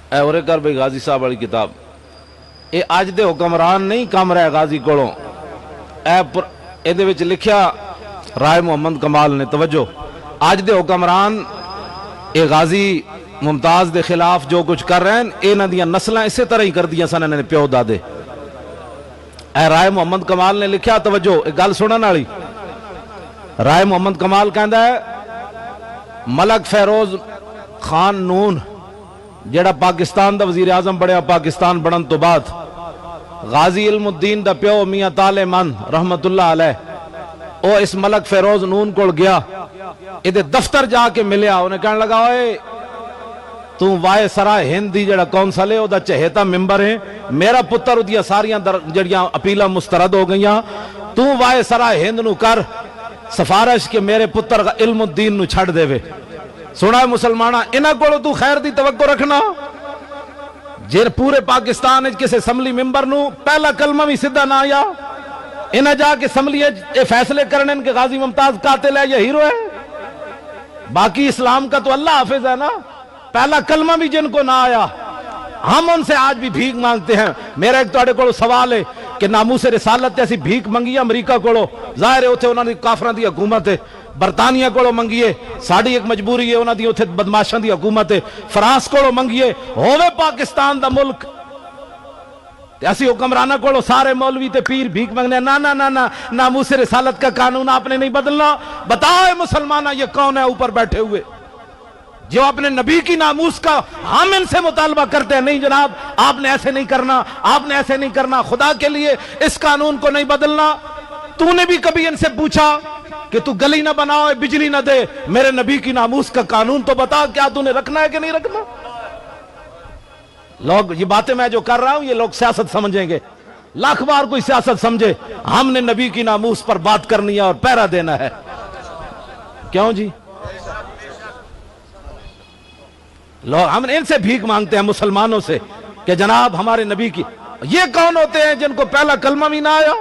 اے اورے کر بھئی غازی صاحب والی کتاب اے آج دے حکمران نہیں کام رہے غازی کولوں اے دے وچ لکھیا رائے محمد کمال نے توجہ آج دے حکمران اے غازی ممتاز دے خلاف جو کچھ کر رہے ہیں اے نہ دیاں نسلیں اسی طرح ہی کر دیا سن انہوں نے پیو دادے اے رائے محمد کمال نے لکھیا توجہ ایک گل سنن والی رائے محمد کمال کہندا ہے ملک فیروز خان نون جیڑا پاکستان دا وزیر اعظم بڑھیا پاکستان بڑھن تو بعد غازی علم الدین دا پیو میاں طالع من رحمت اللہ علیہ او اس ملک فیروز نون کو گیا ادھے دفتر جا کے ملیا انہیں کہنے لگا اوئے تو وائے سرا ہندی جڑا کونسل ہے او دا چہیتا ممبر ہے میرا پتر دیا ساریاں جڑیاں اپیلا مسترد ہو گئیاں تو وائے سرا ہند نو کر سفارش کے میرے پتر علم الدین نو چھڑ دے وے سنا ہے مسلمانہ انہاں کو تو خیر دی توقع رکھنا جن پورے پاکستان کس اسمبلی ممبر نو پہلا کلمہ بھی سدھا نہ آیا انہاں جا کے اسمبلی فیصلے کرنے ان کے غازی ممتاز قاتل ہے یا ہیرو ہے باقی اسلام کا تو اللہ حافظ ہے نا پہلا کلمہ بھی جن کو نہ آیا ہم ان سے آج بھی بھیک مانگتے ہیں میرا ایک توڑے کو سوال ہے کہ ناموس رسالت ایسی بھیک منگی امریکہ کو ظاہر ہے اتھے انہوں نے کافران دی حکومت ہے برطانیہ کو منگیے ساڑی ایک مجبوری ہے انہوں دی اتھے بدماشان دی حکومت ہے فرانس کو منگیے ہوئے پاکستان دا ملک ایسی حکمرانہ کو سارے مولوی تے پیر بھیک منگنے نا ناموس رسالت کا قانون آپ نے نہیں بدلنا بتاؤ مسلمانہ یہ کون ہے اوپر بیٹھے ہوئے جو اپنے نبی کی ناموس کا ہم ان سے مطالبہ کرتے ہیں نہیں جناب آپ نے ایسے نہیں کرنا آپ نے ایسے نہیں کرنا خدا کے لیے اس قانون کو نہیں بدلنا تو نے بھی کبھی ان سے پوچھا کہ تو گلی نہ بناؤ بجلی نہ دے میرے نبی کی ناموس کا قانون تو بتا کیا تو نے رکھنا ہے کہ نہیں رکھنا لوگ یہ باتیں میں جو کر رہا ہوں یہ لوگ سیاست سمجھیں گے لاکھ بار کوئی سیاست سمجھے ہم نے نبی کی ناموس پر بات کرنی ہے اور پیرا دینا ہے کیوں جی لوگ ہم ان سے بھیک مانگتے ہیں مسلمانوں سے کہ جناب ہمارے نبی کی یہ کون ہوتے ہیں جن کو پہلا کلمہ بھی نہ آیا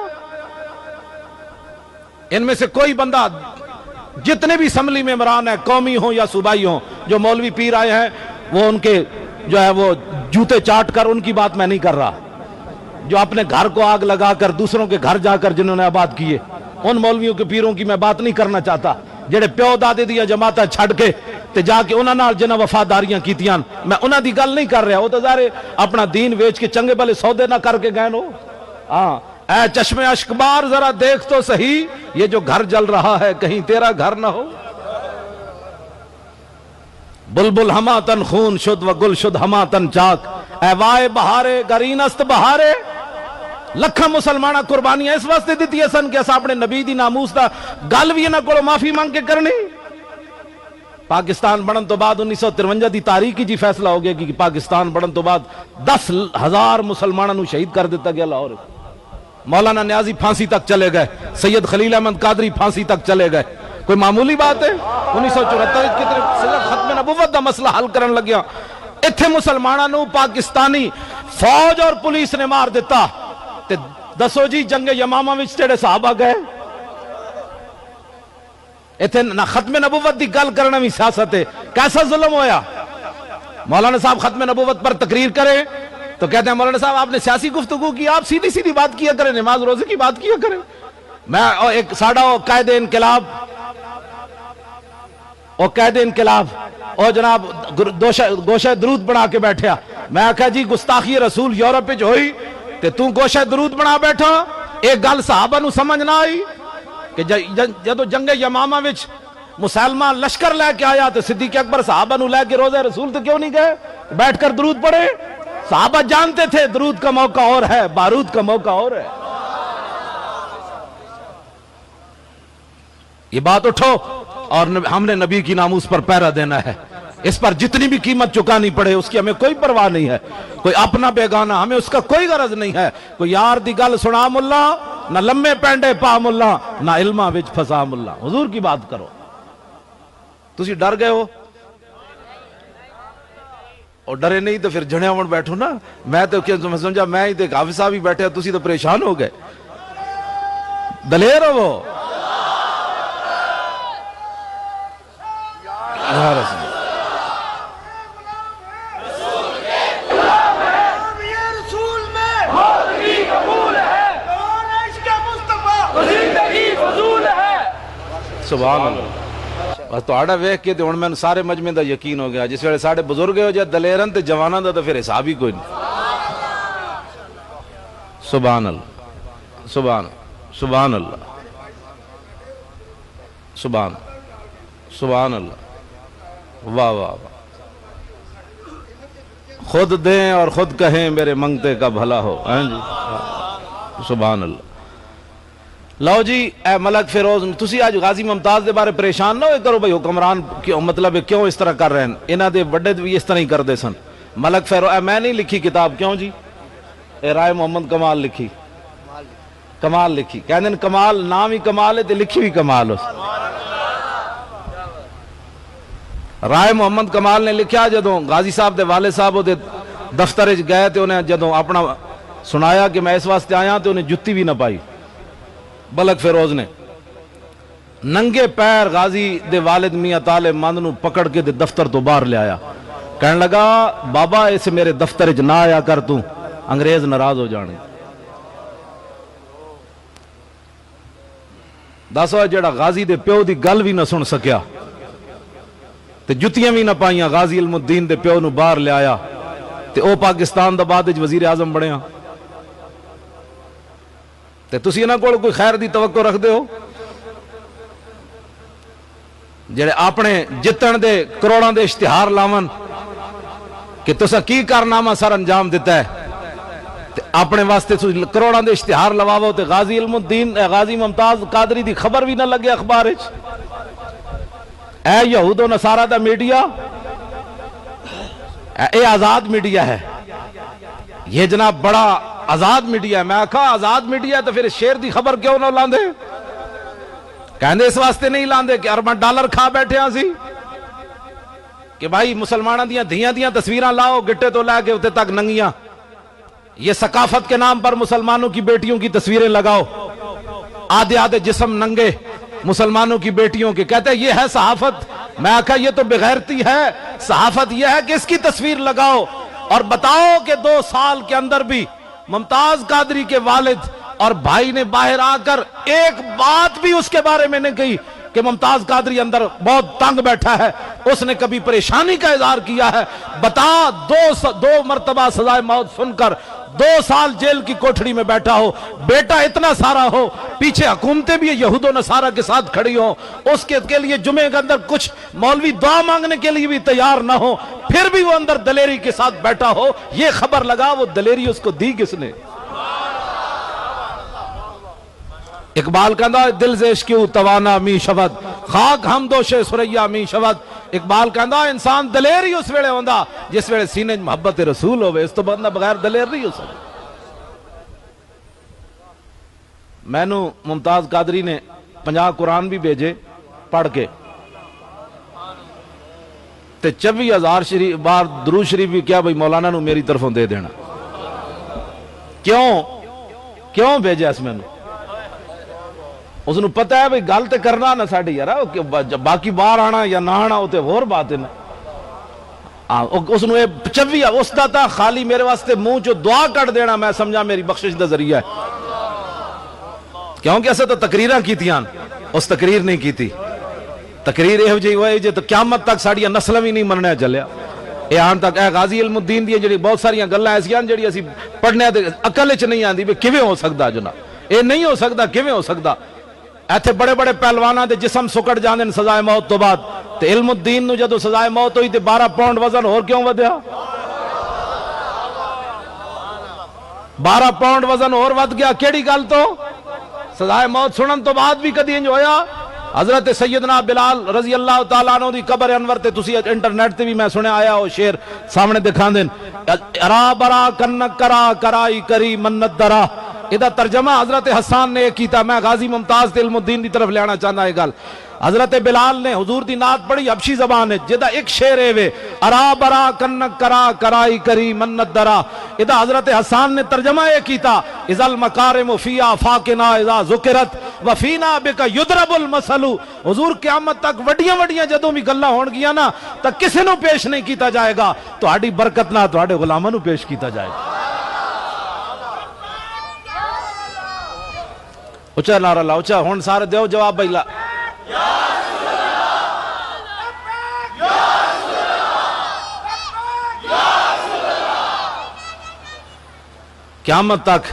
ان میں سے کوئی بندہ جتنے بھی اسمبلی میں ممبران ہیں قومی ہوں یا صوبائی ہوں جو مولوی پیر آئے ہیں وہ ان کے جو ہے وہ جوتے چاٹ کر ان کی بات میں نہیں کر رہا جو اپنے گھر کو آگ لگا کر دوسروں کے گھر جا کر جنہوں نے آباد کیے ان مولویوں کے پیروں کی میں بات نہیں کرنا چاہتا جڑے پیو دادے دیا جماعتیں چھڑ کے تے جا کے انہاں نال جنہاں وفاداریاں کیتیاں میں انہاں دی گل نہیں کر رہا وہ تو ظاہر اپنا دین ویچ کے چنگے بھلے سودے نہ کر کے گئے نو ہاں اے چشم اشکبار ذرا دیکھ تو صحیح یہ جو گھر جل رہا ہے کہیں تیرا گھر نہ ہو بلبل ہما تن خون شد و گل شد ہما تن چاک اے وائے بہارے گرین است بہارے لکھا مسلمانہ قربانیاں اس واسطے دیتی ہے سن کہ اس اپنے نبی دی ناموس دا گل بھی نہ کوڑو معافی مانگ کے کرنی پاکستان بڑھن تو بعد 1953 دی تاریخی جی فیصلہ ہو گیا کہ پاکستان بڑھن تو بعد 10,000 مسلمانوں نو شہید کر دیتا گیا لاہور مولانا نیازی پھانسی تک چلے گئے سید خلیل احمد قادری پھانسی تک چلے گئے کوئی معمولی بات ہے 1974 کی طرف ختم نبوت دا مسئلہ حل کرن لگیا اتھے مسلمانوں نو پاکستانی فوج اور پولیس نے مار دیتا تے دسو جی جنگ یمامہ وچ تیرے صحابہ گئے اتھے نہ ختم نبوت دی گل کرنا بھی سیاست ہے کیسا ظلم ہویا مولانا صاحب ختم نبوت پر تقریر کرے تو کہتے ہیں مولانا صاحب آپ نے سیاسی گفتگو کی، آپ سیدھی سیدھی بات کیا کریں، نماز روزے کی بات کیا کریں۔ میں ایک ساڑا قائد انقلاب اور قائد انقلاب اور جناب گوشہ درود بنا کے بیٹھیا، میں کہا جی گستاخی رسول یورپ جو ہوئی تے تو گوشہ درود بنا بیٹھا۔ ایک گل صحابہ نو سمجھ نہ آئی کہ جدو جنگ یمامہ وچ مسلمہ لشکر لے کے آیا تو صدیق اکبر صحابہ نو لے کے روزہ رسول تو کیوں نہیں گئے بیٹھ کر درود پڑھے؟ صحابہ جانتے تھے درود کا موقع اور ہے، بارود کا موقع اور ہے۔ یہ بات اٹھو اور ہم نے نبی کی ناموس پر پہرا دینا ہے، اس پر جتنی بھی قیمت چکانی پڑے اس کی ہمیں کوئی پرواہ نہیں ہے، کوئی اپنا بیگانہ ہمیں اس کا کوئی غرض نہیں ہے۔ کوئی یار دی گل سنا ملا، نہ لمے پینڈے پا ملا، نہ علمہ وچ پھسا ملا۔ حضور کی بات کرو۔ تسی ڈر گئے ہو اور ڈرے نہیں تو پھر جھڑے ہوڑ بیٹھو نا۔ میں تو سمجھا میں ہی تے حافظ صاحب ہی بیٹھے، تسی تو پریشان ہو گئے۔ دلیر ہو وہ سبحان اللہ۔ بس تو ویکھ کے ہن میں سارے مجمع دا یقین ہو گیا، جس ویلے ساڈے بزرگ ہو جائے دلیرن تے جواناں دا تو پھر حساب ہی کوئی نہیں۔ سبحان اللہ، سبحان اللہ، سبحان اللہ، واہ واہ واہ۔ خود دیں اور خود کہیں میرے منگتے کا بھلا ہو، سبحان اللہ۔ لو جی اے ملک فیروز، تسی آج غازی ممتاز دے بارے پریشان نہ ہوئے کرو بھئی حکمران کیوں، مطلب کیوں اس طرح کر رہے ہیں، انہاں دے بڑے بھی اس طرح ہی کر دے سن۔ ملک فیروز میں نہیں لکھی کتاب، کیوں جی؟ اے رائے محمد کمال لکھی، کمال لکھی، کہندے ہیں کمال نام ہی کمال ہے تے لکھی بھی کمال ہو۔ رائے محمد کمال نے لکھیا جدوں غازی صاحب دے والد صاحب دے دفتر وچ گئے تے انہیں جدوں اپنا سنایا کہ میں اس واسطے آیا تے انہیں جتی بھی نہ پائی۔ ملک فیروز نے ننگے پیر غازی دے والد میاں طالب مند نو پکڑ کے دے دفتر تو باہر لے آیا، کہنے لگا بابا اس میرے دفتر وچ نہ آیا کر، تو انگریز ناراض ہو جانے۔ دسو جڑا غازی دے پیو دی گل بھی نہ سن سکیا تے جتیاں بھی نہ پائیاں، غازی علم الدین دے پیو نو باہر لے آیا تے او پاکستان دا بعد وچ وزیر اعظم بنیا۔ تے تسی انہاں کول کوئی خیر دی توقع رکھ دے ہو؟ جڑے اپنے جتن دے کروڑاں دے اشتہار لاون کہ تسا کی کارنامہ سر انجام دیتا ہے تے اپنے واسطے کروڑاں دے اشتہار لواو تے غازی علم الدین غازی ممتاز قادری دی خبر بھی نہ لگے اخبار وچ۔ اے یہود و نصارہ the media, a Azad media ہے، یہ جناب بڑا آزاد میڈیا ہے۔ میں کہا آزاد میڈیا ہے تو پھر شیر دی خبر کیوں نہ لاندے؟ کہندے اس واسطے نہیں لاندے کہ ارباں ڈالر کھا بیٹھے ہاں سی کہ بھائی مسلمانہ دیاں دھیاں دیاں تصویراں لاؤ گٹے تو لے کے اتے تک ننگیاں، یہ ثقافت کے نام پر مسلمانوں کی بیٹیوں کی تصویریں لگاؤ، آدھے آدھے جسم ننگے مسلمانوں کی بیٹیوں کے، کہتے ہیں یہ ہے صحافت۔ میں کہا یہ تو بغیرتی ہے، صحافت یہ ہے کہ اس کی تصویر لگاؤ اور بتاؤ کہ 2 سال کے اندر بھی ممتاز قادری کے والد اور بھائی نے باہر آ کر ایک بات بھی اس کے بارے میں نہیں کہی کہ ممتاز قادری اندر بہت تنگ بیٹھا ہے، اس نے کبھی پریشانی کا اظہار کیا ہے؟ بتا 2 مرتبہ سزائے موت سن کر 2 سال جیل کی کوٹھڑی میں بیٹھا ہو، بیٹا اتنا سارا ہو، پیچھے حکومتیں بھی یہود و نصارہ کے ساتھ کھڑی ہوں، اس کے لیے جمعے کے اندر کچھ مولوی دعا مانگنے کے لیے بھی تیار نہ ہو، پھر بھی وہ اندر دلیری کے ساتھ بیٹھا ہو، یہ خبر لگا وہ دلیری اس کو دی کس نے؟ اقبال کہندا دل سے عشقیو توانا می شود، خاک ہم دوش سریا می شود۔ اقبال کہندا انسان دلیر ہی اس ویلے ہوندا جس ویلے سینے محبت رسول ہوئے، اس تو بندہ بغیر دلیر نہیں ہو سکتا۔ میں نو ممتاز قادری نے 50 قرآن بھی بھیجے پڑھ کے تے 24,000 بار درود شریف بھی کیا بھئی مولانا نو میری طرفوں دے دینا۔ کیوں بھیجے اس میں نو؟ اس نے پتہ ہے بھئی گل تے کرنا نہ ساڑی یارا، باقی باہر آنا یا نہ آنا ہوتے اور بات ہے نا۔ اس نے 25 اس دا تا خالی میرے واسطے منہ چو دعا کٹ دینا میں سمجھا میری بخشش دا ذریعہ ہے، کیونکہ ایسا تو تقریراں کیتیاں، اس تقریر نہیں کیتی، تقریر یہ جی ہوئے جی تو قیامت تک ساڑیاں نسل بھی نہیں مننے چلیا۔ اے آن تک اے غازی علم الدین دی جڑی بہت ساریاں گلاں ایسیاں جڑی اسی پڑھنے تے عقل وچ نہیں آندی، کیویں ہو سکدا جناب، اے نہیں ہو سکدا، کیویں ہو سکدا؟ ایتھے بڑے بڑے پہلواناں دے جسم سکڑ جاندے نے سزائے موت تو بعد، تے علم الدین نو جدوں سزائے موت ہوئی تے 12 پاؤنڈ وزن اور کیوں ودیا؟ 12 پاؤنڈ وزن اور ود گیا، کیڑی گل تو؟ سزائے موت سنن تو بعد بھی کدی انج ہویا؟ حضرت سیدنا بلال رضی اللہ تعالیٰ عنہ دی قبر انور تے تسی انٹرنیٹ تے بھی میں سنے آیا وہ شعر سامنے دکھا دین، ارا برا کنک کرا کرائی کری منت درا، ادھا ترجمہ حضرت حسان نے کیتا، میں غازی ممتاز تے علم الدین دی طرف لینا چاہنا ہے گل۔ حضرت بلال نے حضور دی نعت پڑھی حبشی زبان ہے، جدہ ایک شعر ہے وے ارا برا کنک کرا کرائی کری منت درا، ادھا حضرت حسان نے ترجمہ یہ کیتا اذا المکارم فی آفاقنا اذا ذکرت وفینا بک یضرب المثل، حضور قیامت تک وڈیاں وڈیاں جدوں بھی گلاں ہون گیاں نا تا کسے نو پیش نہیں کیتا جائے گا، تہاڈی برکت نہ تہاڈے غلاماں نو پیش کیتا جائے گا۔ اچھا نعرہ لا، اچھا ہن سارے دیو جواب بھائی لا۔ قیامت تک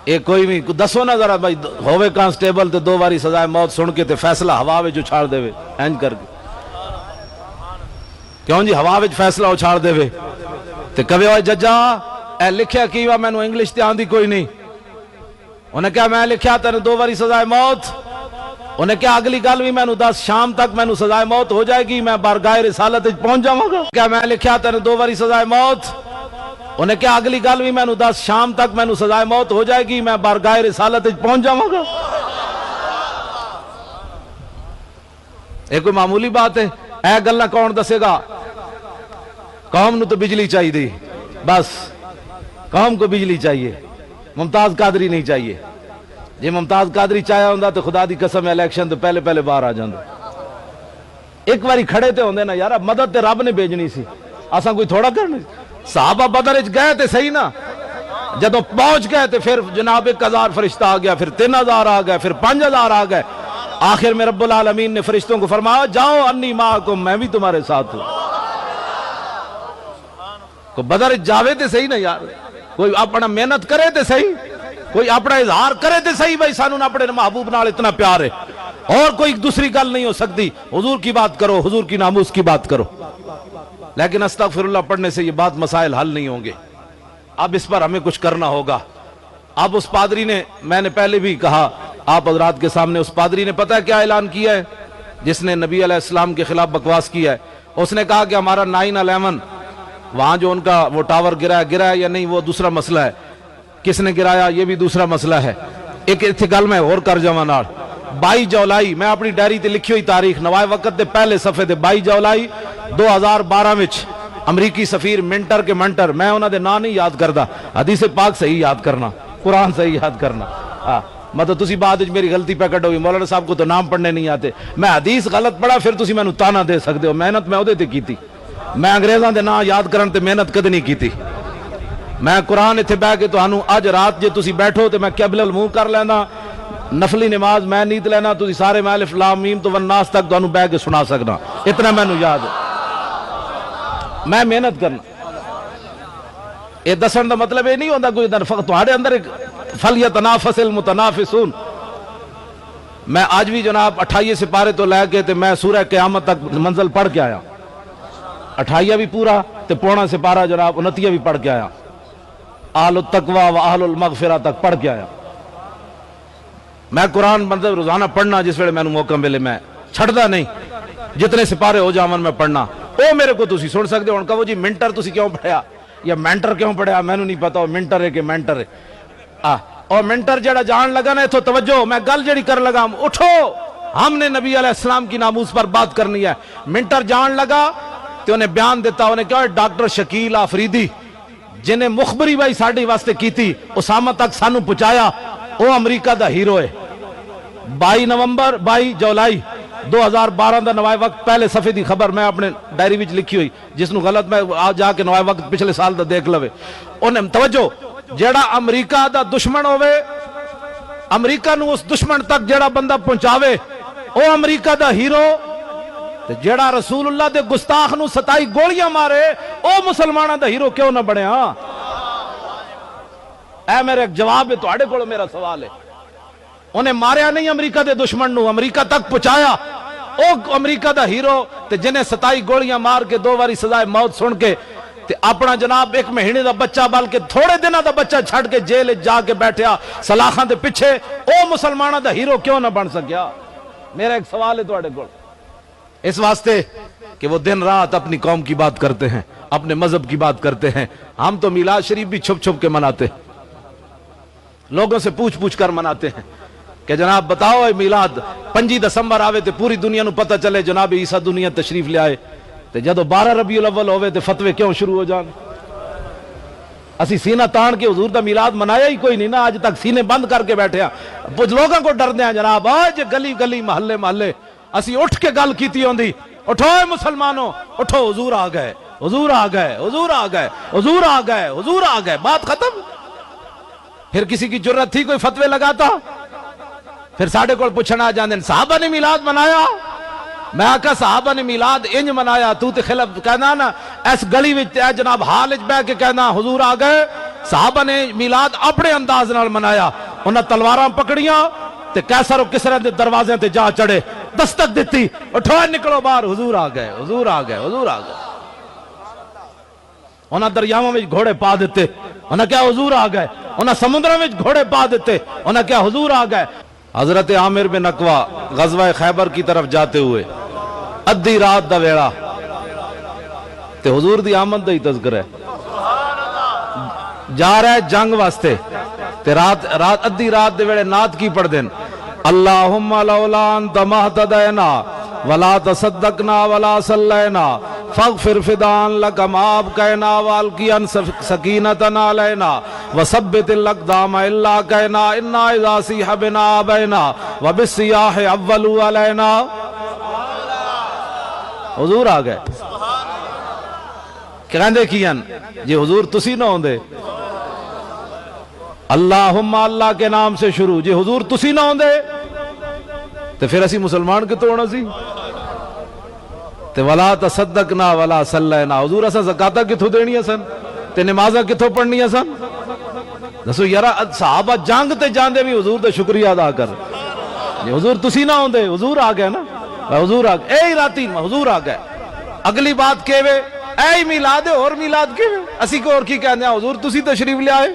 ایک کوئی بھی دسو نا ذرا بھائی ہوئے کانسٹیبل تے 2 باری سزائے موت سن کے تے فیصلہ ہوا وچ اچھاڑ دے وے اینج کر کے، کیوں جی ہوا وچ فیصلہ اچھاڑ دے وے تے کہے اوے ججا اے لکھیا کی وا مینوں انگلش تے آندی کوئی نہیں، انہیں کہا میں لکھیا تیرے 2 باری سزائے موت، انہیں کہا اگلی گل بھی مینوں دس شام تک مینوں سزائے موت ہو جائے گی میں بارگاہ رسالت وچ پہنچ جاواں گا، کیا میں لکھیا تیرے 2 باری سزائے موت، انہیں کہا اگلی گل بھی مینوں دس شام تک مینوں سزائے موت ہو جائے گی میں بارگاہ رسالت وچ پہنچ جاواں گا۔ یہ کوئی معمولی بات ہے؟ اے گلاں کون دسے گا؟ قوم نو تو بجلی چاہیے دی، بس قوم کو بجلی چاہیے، ممتاز قادری نہیں چاہیے، جی ممتاز قادری چاہیا ہوندا تو خدا دی قسم الیکشن تو پہلے پہلے باہر آ جاندا، ایک باری کھڑے تے ہوندے نا یار، مدد تے رب نے بھیجنی سی، اساں کوئی تھوڑا کرنا۔ صحابہ بدر وچ گئے تے صحیح نا، جدوں پہنچ گئے تے پھر جناب 1000 فرشتہ آ گیا، پھر 3000 آ گئے، پھر 5000 آ گئے، آخر میں رب العالمین نے فرشتوں کو فرمایا جاؤ انی معکم، میں بھی تمہارے ساتھ ہوں۔ کوئی بدر وچ جاوے تے صحیح نا یار، کوئی اپنا محنت کرے تے صحیح، کوئی اپنا اظہار کرے تے صحیح، بھائی سانوں اپنے محبوب نال اتنا پیار ہے، اور کوئی دوسری گل نہیں ہو سکتی، حضور کی بات کرو، حضور کی ناموس کی بات کرو، لیکن استغفر اللہ پڑھنے سے یہ بات مسائل حل نہیں ہوں گے، اب اس پر ہمیں کچھ کرنا ہوگا۔ اب اس پادری نے، میں نے پہلے بھی کہا آپ حضرات کے سامنے، اس پادری نے پتہ ہے کیا اعلان کیا ہے؟ جس نے نبی علیہ السلام کے خلاف بکواس کیا ہے، اس نے کہا کہ ہمارا 9/11 وہاں جو ان کا وہ ٹاور گرا ہے یا نہیں وہ دوسرا مسئلہ ہے، کس نے گرایا یہ بھی دوسرا مسئلہ ہے، ایک اتھے گل میں اور کر جاواں نال 22 جولائی، میں اپنی ڈائری تے لکھی ہوئی تاریخ نوائے وقت دے پہلے صفحے دے 22 جولائی 2012 وچ امریکی سفیر منٹر کے منٹر، میں انہاں دے نام نہیں یاد کردا، حدیث پاک صحیح یاد کرنا، قرآن صحیح یاد کرنا، مطلب تسی بعد وچ میری غلطی پہ کڈو گے، مولانا صاحب کو تو نام پڑھنے نہیں آتے، میں حدیث غلط پڑھا پھر تسی مینوں تانا دے سکدے ہو، محنت میں اودے تے کیتی، میں انگریزاں دے نام یاد کرن تے محنت کدی نہیں کیتی، میں قرآن اتھے بیٹھ کے تہانوں اج رات جے تسی بیٹھو تے میں قبل المنہ کر لینا، نفلی نماز میں نیت لینا، تسی سارے میں الف لام میم تو والناس تک تہانوں بیٹھ کے سنا سکنا، اتنا مینوں یاد ہے، میں محنت کرنا۔ یہ دسن دا مطلب یہ نہیں ہوتا کوئی تہاڈے اندر ایک فلیتنافس المتنافسون، میں آج بھی جناب 28 سپارے تو لے کے تے میں سورہ قیامت تک منزل پڑھ کے آیا، 28 بھی پورا تے پونا سپارہ جناب 29 بھی پڑھ کے آیا، اہل التقوی و اہل المغفرہ تک پڑھ کے آیا۔ میں قرآن مطلب روزانہ پڑھنا جس ویلے مینوں موقع ملے، میں چھڑدا نہیں، جتنے سپارے ہو جاون میں پڑھنا، او میرے کو تسی سن سکتے ہو، کہو جی منٹر تسی کیوں پڑھیا یا مینٹر کیوں پڑھیا، مینوں نہیں پتا وہ منٹر ہے کہ مینٹر ہے، اور منٹر جڑا جان لگا نا اتھو توجہ، میں گل جڑی کر لگا، اٹھو ہم نے نبی علیہ السلام کی ناموس پر بات کرنی ہے۔ منٹر جان لگا تو انہیں بیان دیتا، انہیں کہا ڈاکٹر شکیل آفریدی جنہیں مخبری بھائی ساڑھی واسطے کی تھی، اسامہ تک سانو پہنچایا، وہ امریکہ دا ہیرو ہے۔ 22 جولائی 2012 دا نوائے وقت پہلے صفحے دی خبر میں اپنے ڈائری وچ لکھی ہوئی، جس نو غلط میں جا کے نوائے وقت پچھلے سال دا دیکھ لوے. انہیں توجہ، جیڑا امریکہ دا دشمن ہوئے، امریکہ نو اس دشمن تک جیڑا بندہ پہنچاوے او امریکہ دا ہیرو، جیڑا رسول اللہ دے گستاخ نو 27 گولیاں مارے او مسلمانہ دا ہیرو کیوں نہ بنے؟ ہاں اے میرے ایک جواب ہے، تواڈے کول میرا سوال ہے. انہیں ماریا نہیں امریکہ دے دشمن نو، امریکہ تک پہنچایا، او امریکہ دا ہیرو تے جنہیں 27 گولیاں مار کے 2 باری سزائے موت سن کے تے اپنا جناب 1 مہینے دا بچہ بلکہ تھوڑے دنوں دا بچہ چھڑ کے جیل جا کے بیٹھیا سلاخاں دے پیچھے، او مسلمانہ دا ہیرو کیوں نہ بن سکیا؟ میرا ایک سوال ہے تواڈے کول. اس واسطے کہ وہ دن رات اپنی قوم کی بات کرتے ہیں، اپنے مذہب کی بات کرتے ہیں. ہم تو میلاد شریف بھی چھپ چھپ کے مناتے ہیں، لوگوں سے پوچھ کر مناتے ہیں کہ جناب بتاؤ اے میلاد 5 دسمبر آوے تے پوری دنیا نو پتہ چلے جناب عیسیٰ دنیا تشریف لے آئے، تے جدو 12 ربیع الاول ہوئے تے فتوے کیوں شروع ہو جان؟ اسی سینہ تان کے حضور دا میلاد منایا ہی کوئی نہیں نا، آج تک سینے بند کر کے بیٹھے ہیں. کچھ لوگوں کو ڈر دیں جناب، آج گلی گلی محلے محلے اسی اٹھ کے گل کیتی ہوندی، اٹھو اے مسلمانوں اٹھو، حضور آ گئے، حضور آ گئے، حضور آ گئے، حضور آ گئے، حضور آ گئے، بات ختم. پھر کسی کی جرت تھی کوئی فتوے لگاتا؟ پھر ساڑھے کو پوچھنا جاندے صحابہ نے میلاد منایا؟ میں آکا صحابہ نے میلاد انج منایا، تو تے خلاف کہنا نا اس گلی وچ اے جناب حال وچ بیٹھ کے کہنا حضور آ گئے. صحابہ نے میلاد اپنے انداز نال منایا، انہاں تلواراں پکڑیاں تے کیسر و کسرا دے دروازے تے جا چڑھے، دستک دیتی، اٹھو نکلو باہر، حضور آ گئے، حضور آ گئے، حضور آ گئے. انہاں دریاواں وچ گھوڑے پا دیتے، انہاں کیا حضور آ گئے. انہاں سمندراں وچ گھوڑے پا دیتے، انہاں کیا حضور آ گئے. حضرت عامر بن اقوا غزوہ خیبر کی طرف جاتے ہوئے ادھی رات دا ویڑا تے حضور دی آمد دا ہی تذکرہ ہے، جا رہا ہے جنگ واسطے تے رات ادھی رات دے ویڑے نعت کی پڑھ دین، اللہم لولا انت مہتدینا ولا تصدقنا ولا صلینا فاغفر فدان لک ما ابقینا والقیان سکینتنا علینا وثبت الاقدام الا کینا انا اذا سیح بنا ابینا وبالسیاح اولو علینا. حضور آ گئے. کہندے کیان جی حضور تسی نہ ہوندے، اللہم اللہ کے نام سے شروع، جی حضور تسی نہ ہوندے تو پھر اسی مسلمان کتوں ہونا سی؟ تے ولا تصدقنا ولا صلینا، حضور اسا زکاتہ کتوں دینی سن تے نمازہ کتوں پڑھنی سن؟ دسو یارا صحابہ جنگ تے جاندے بھی حضور دا شکریہ ادا کر، جی حضور تسی نہ ہوندے، حضور آ گئے نا، حضور آ گئے، اے راتی حضور آ گئے. اگلی بات کہوے اے میلاد اور میلاد کہوے، اسی کو اور کی کہنے ہیں حضور تسی تشریف لے آئے،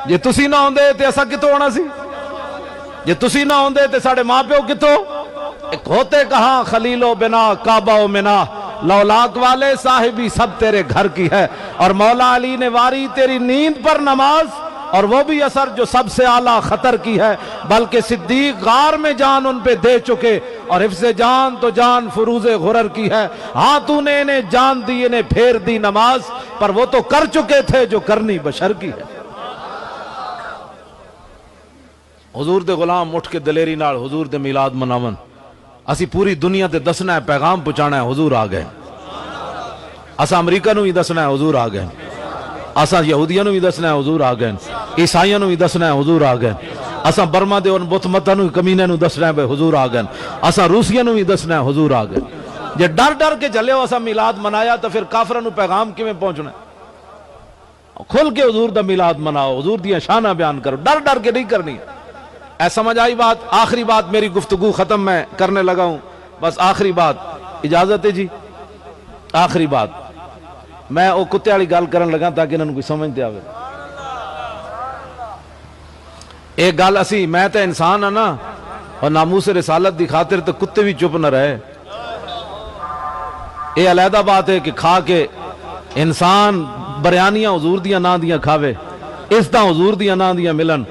جی تسی نہ ہوندے تے اسا کتوں ہونا سی؟ جی تسی نہ ہوندے تے ساڑھے ماں پیو کتوں؟ ایک ہوتے کہاں خلیل و بنا کعبہ و منا، لولاک والے صاحبی سب تیرے گھر کی ہے، اور مولا علی نے واری تیری نیند پر نماز، اور وہ بھی اثر جو سب سے اعلیٰ خطر کی ہے، بلکہ صدیق غار میں جان ان پہ دے چکے، اور حفظ جان تو جان فروز غرر کی ہے. ہاں تو نے انہیں جان دی انہیں پھیر دی نماز، پر وہ تو کر چکے تھے جو کرنی بشر کی ہے. حضور دے غلام اٹھ کے دلیری نال حضور دے میلاد مناون، اسی پوری دنیا تے دسنا ہے، پیغام پہنچانا ہے حضور آ گئے. اسا امریکہ نو ہی دسنا ہے حضور آ گئے، اسا یہودیاں نو بھی دسنا ہے حضور آ گئے، عیسائیاں نو بھی دسنا ہے حضور آ گئے، اسا برما دے ان بت متاں نو کمینے نو دسنا ہے حضور آ گئے، اسا روسیاں نو بھی دسنا ہے حضور آ گئے. جے ڈر ڈر کے جلے ہو اسا میلاد منایا تو پھر کافراں نو پیغام کیویں پہنچنا ہے؟ کھل کے حضور دا میلاد مناؤ، حضور دیاں شاناں بیان کرو، ڈر ڈر کے نہیں کرنی. اے سمجھ آئی بات؟ آخری بات میری گفتگو ختم میں کرنے لگا ہوں، بس آخری بات، اجازت ہے جی؟ آخری بات میں وہ کتے والی گل کرن لگا تاکہ انہوں کوئی سمجھتے آوے. ایک گل اسی میں تے انسان ہاں نا، اور ناموس رسالت دی خاطر تو کتے بھی چپ نہ رہے. یہ علیحدہ بات ہے کہ کھا کے انسان بریانیاں حضور دیاں نا دیاں کھاوے، اس طرح حضور دیاں نا دیاں ملن،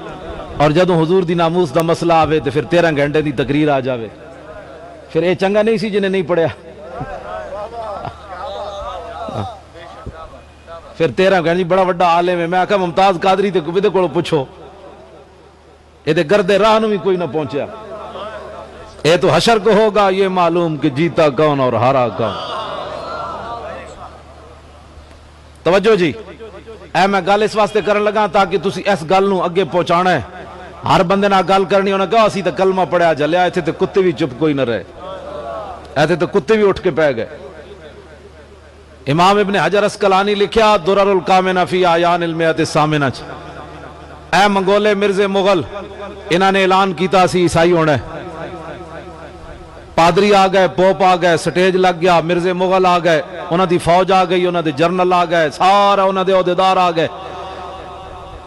اور جدوں حضور دی ناموس دا مسئلہ آوے تو پھر 13 گھنٹے دی تقریر آ جاوے. پھر یہ چنگا نہیں سی جنہیں نہیں پڑھیا. پھر 13 گھنٹے بڑا وڈا عالم ہے، میں آکھا ممتاز قادری تے کو پوچھو، یہ تے گردے راہ نو بھی کوئی نہ پہنچیا. یہ تو حشر کو ہوگا یہ معلوم کہ جیتا کون اور ہارا کون. توجہ جی، اے میں گل اس واسطے کرن لگا تاکہ تسی اس گل نو اگے پہنچانا ہے. ہر بندے نال گل کرنی انہاں کہا اسی تے کلمہ پڑھیا جلیا، ایتھے تے کتے بھی چپ کوئی نہ رہے، ایتھے تے کتے بھی اٹھ کے پہ گئے. امام ابن حجر اسقلانی لکھیا درر الکامنہ فی اعیان المئۃ الثامنہ، اے منگولے مرزے مغل، انہاں نے اعلان کیتا سی عیسائی ہونا ہے. پادری آ گئے، پوپ آ گئے، سٹیج لگ گیا، مرزے مغل آ گئے، انہاں دی فوج آ گئی، انہاں دے جرنل آ گئے، سارا انہاں دے عہدیدار آ گئے.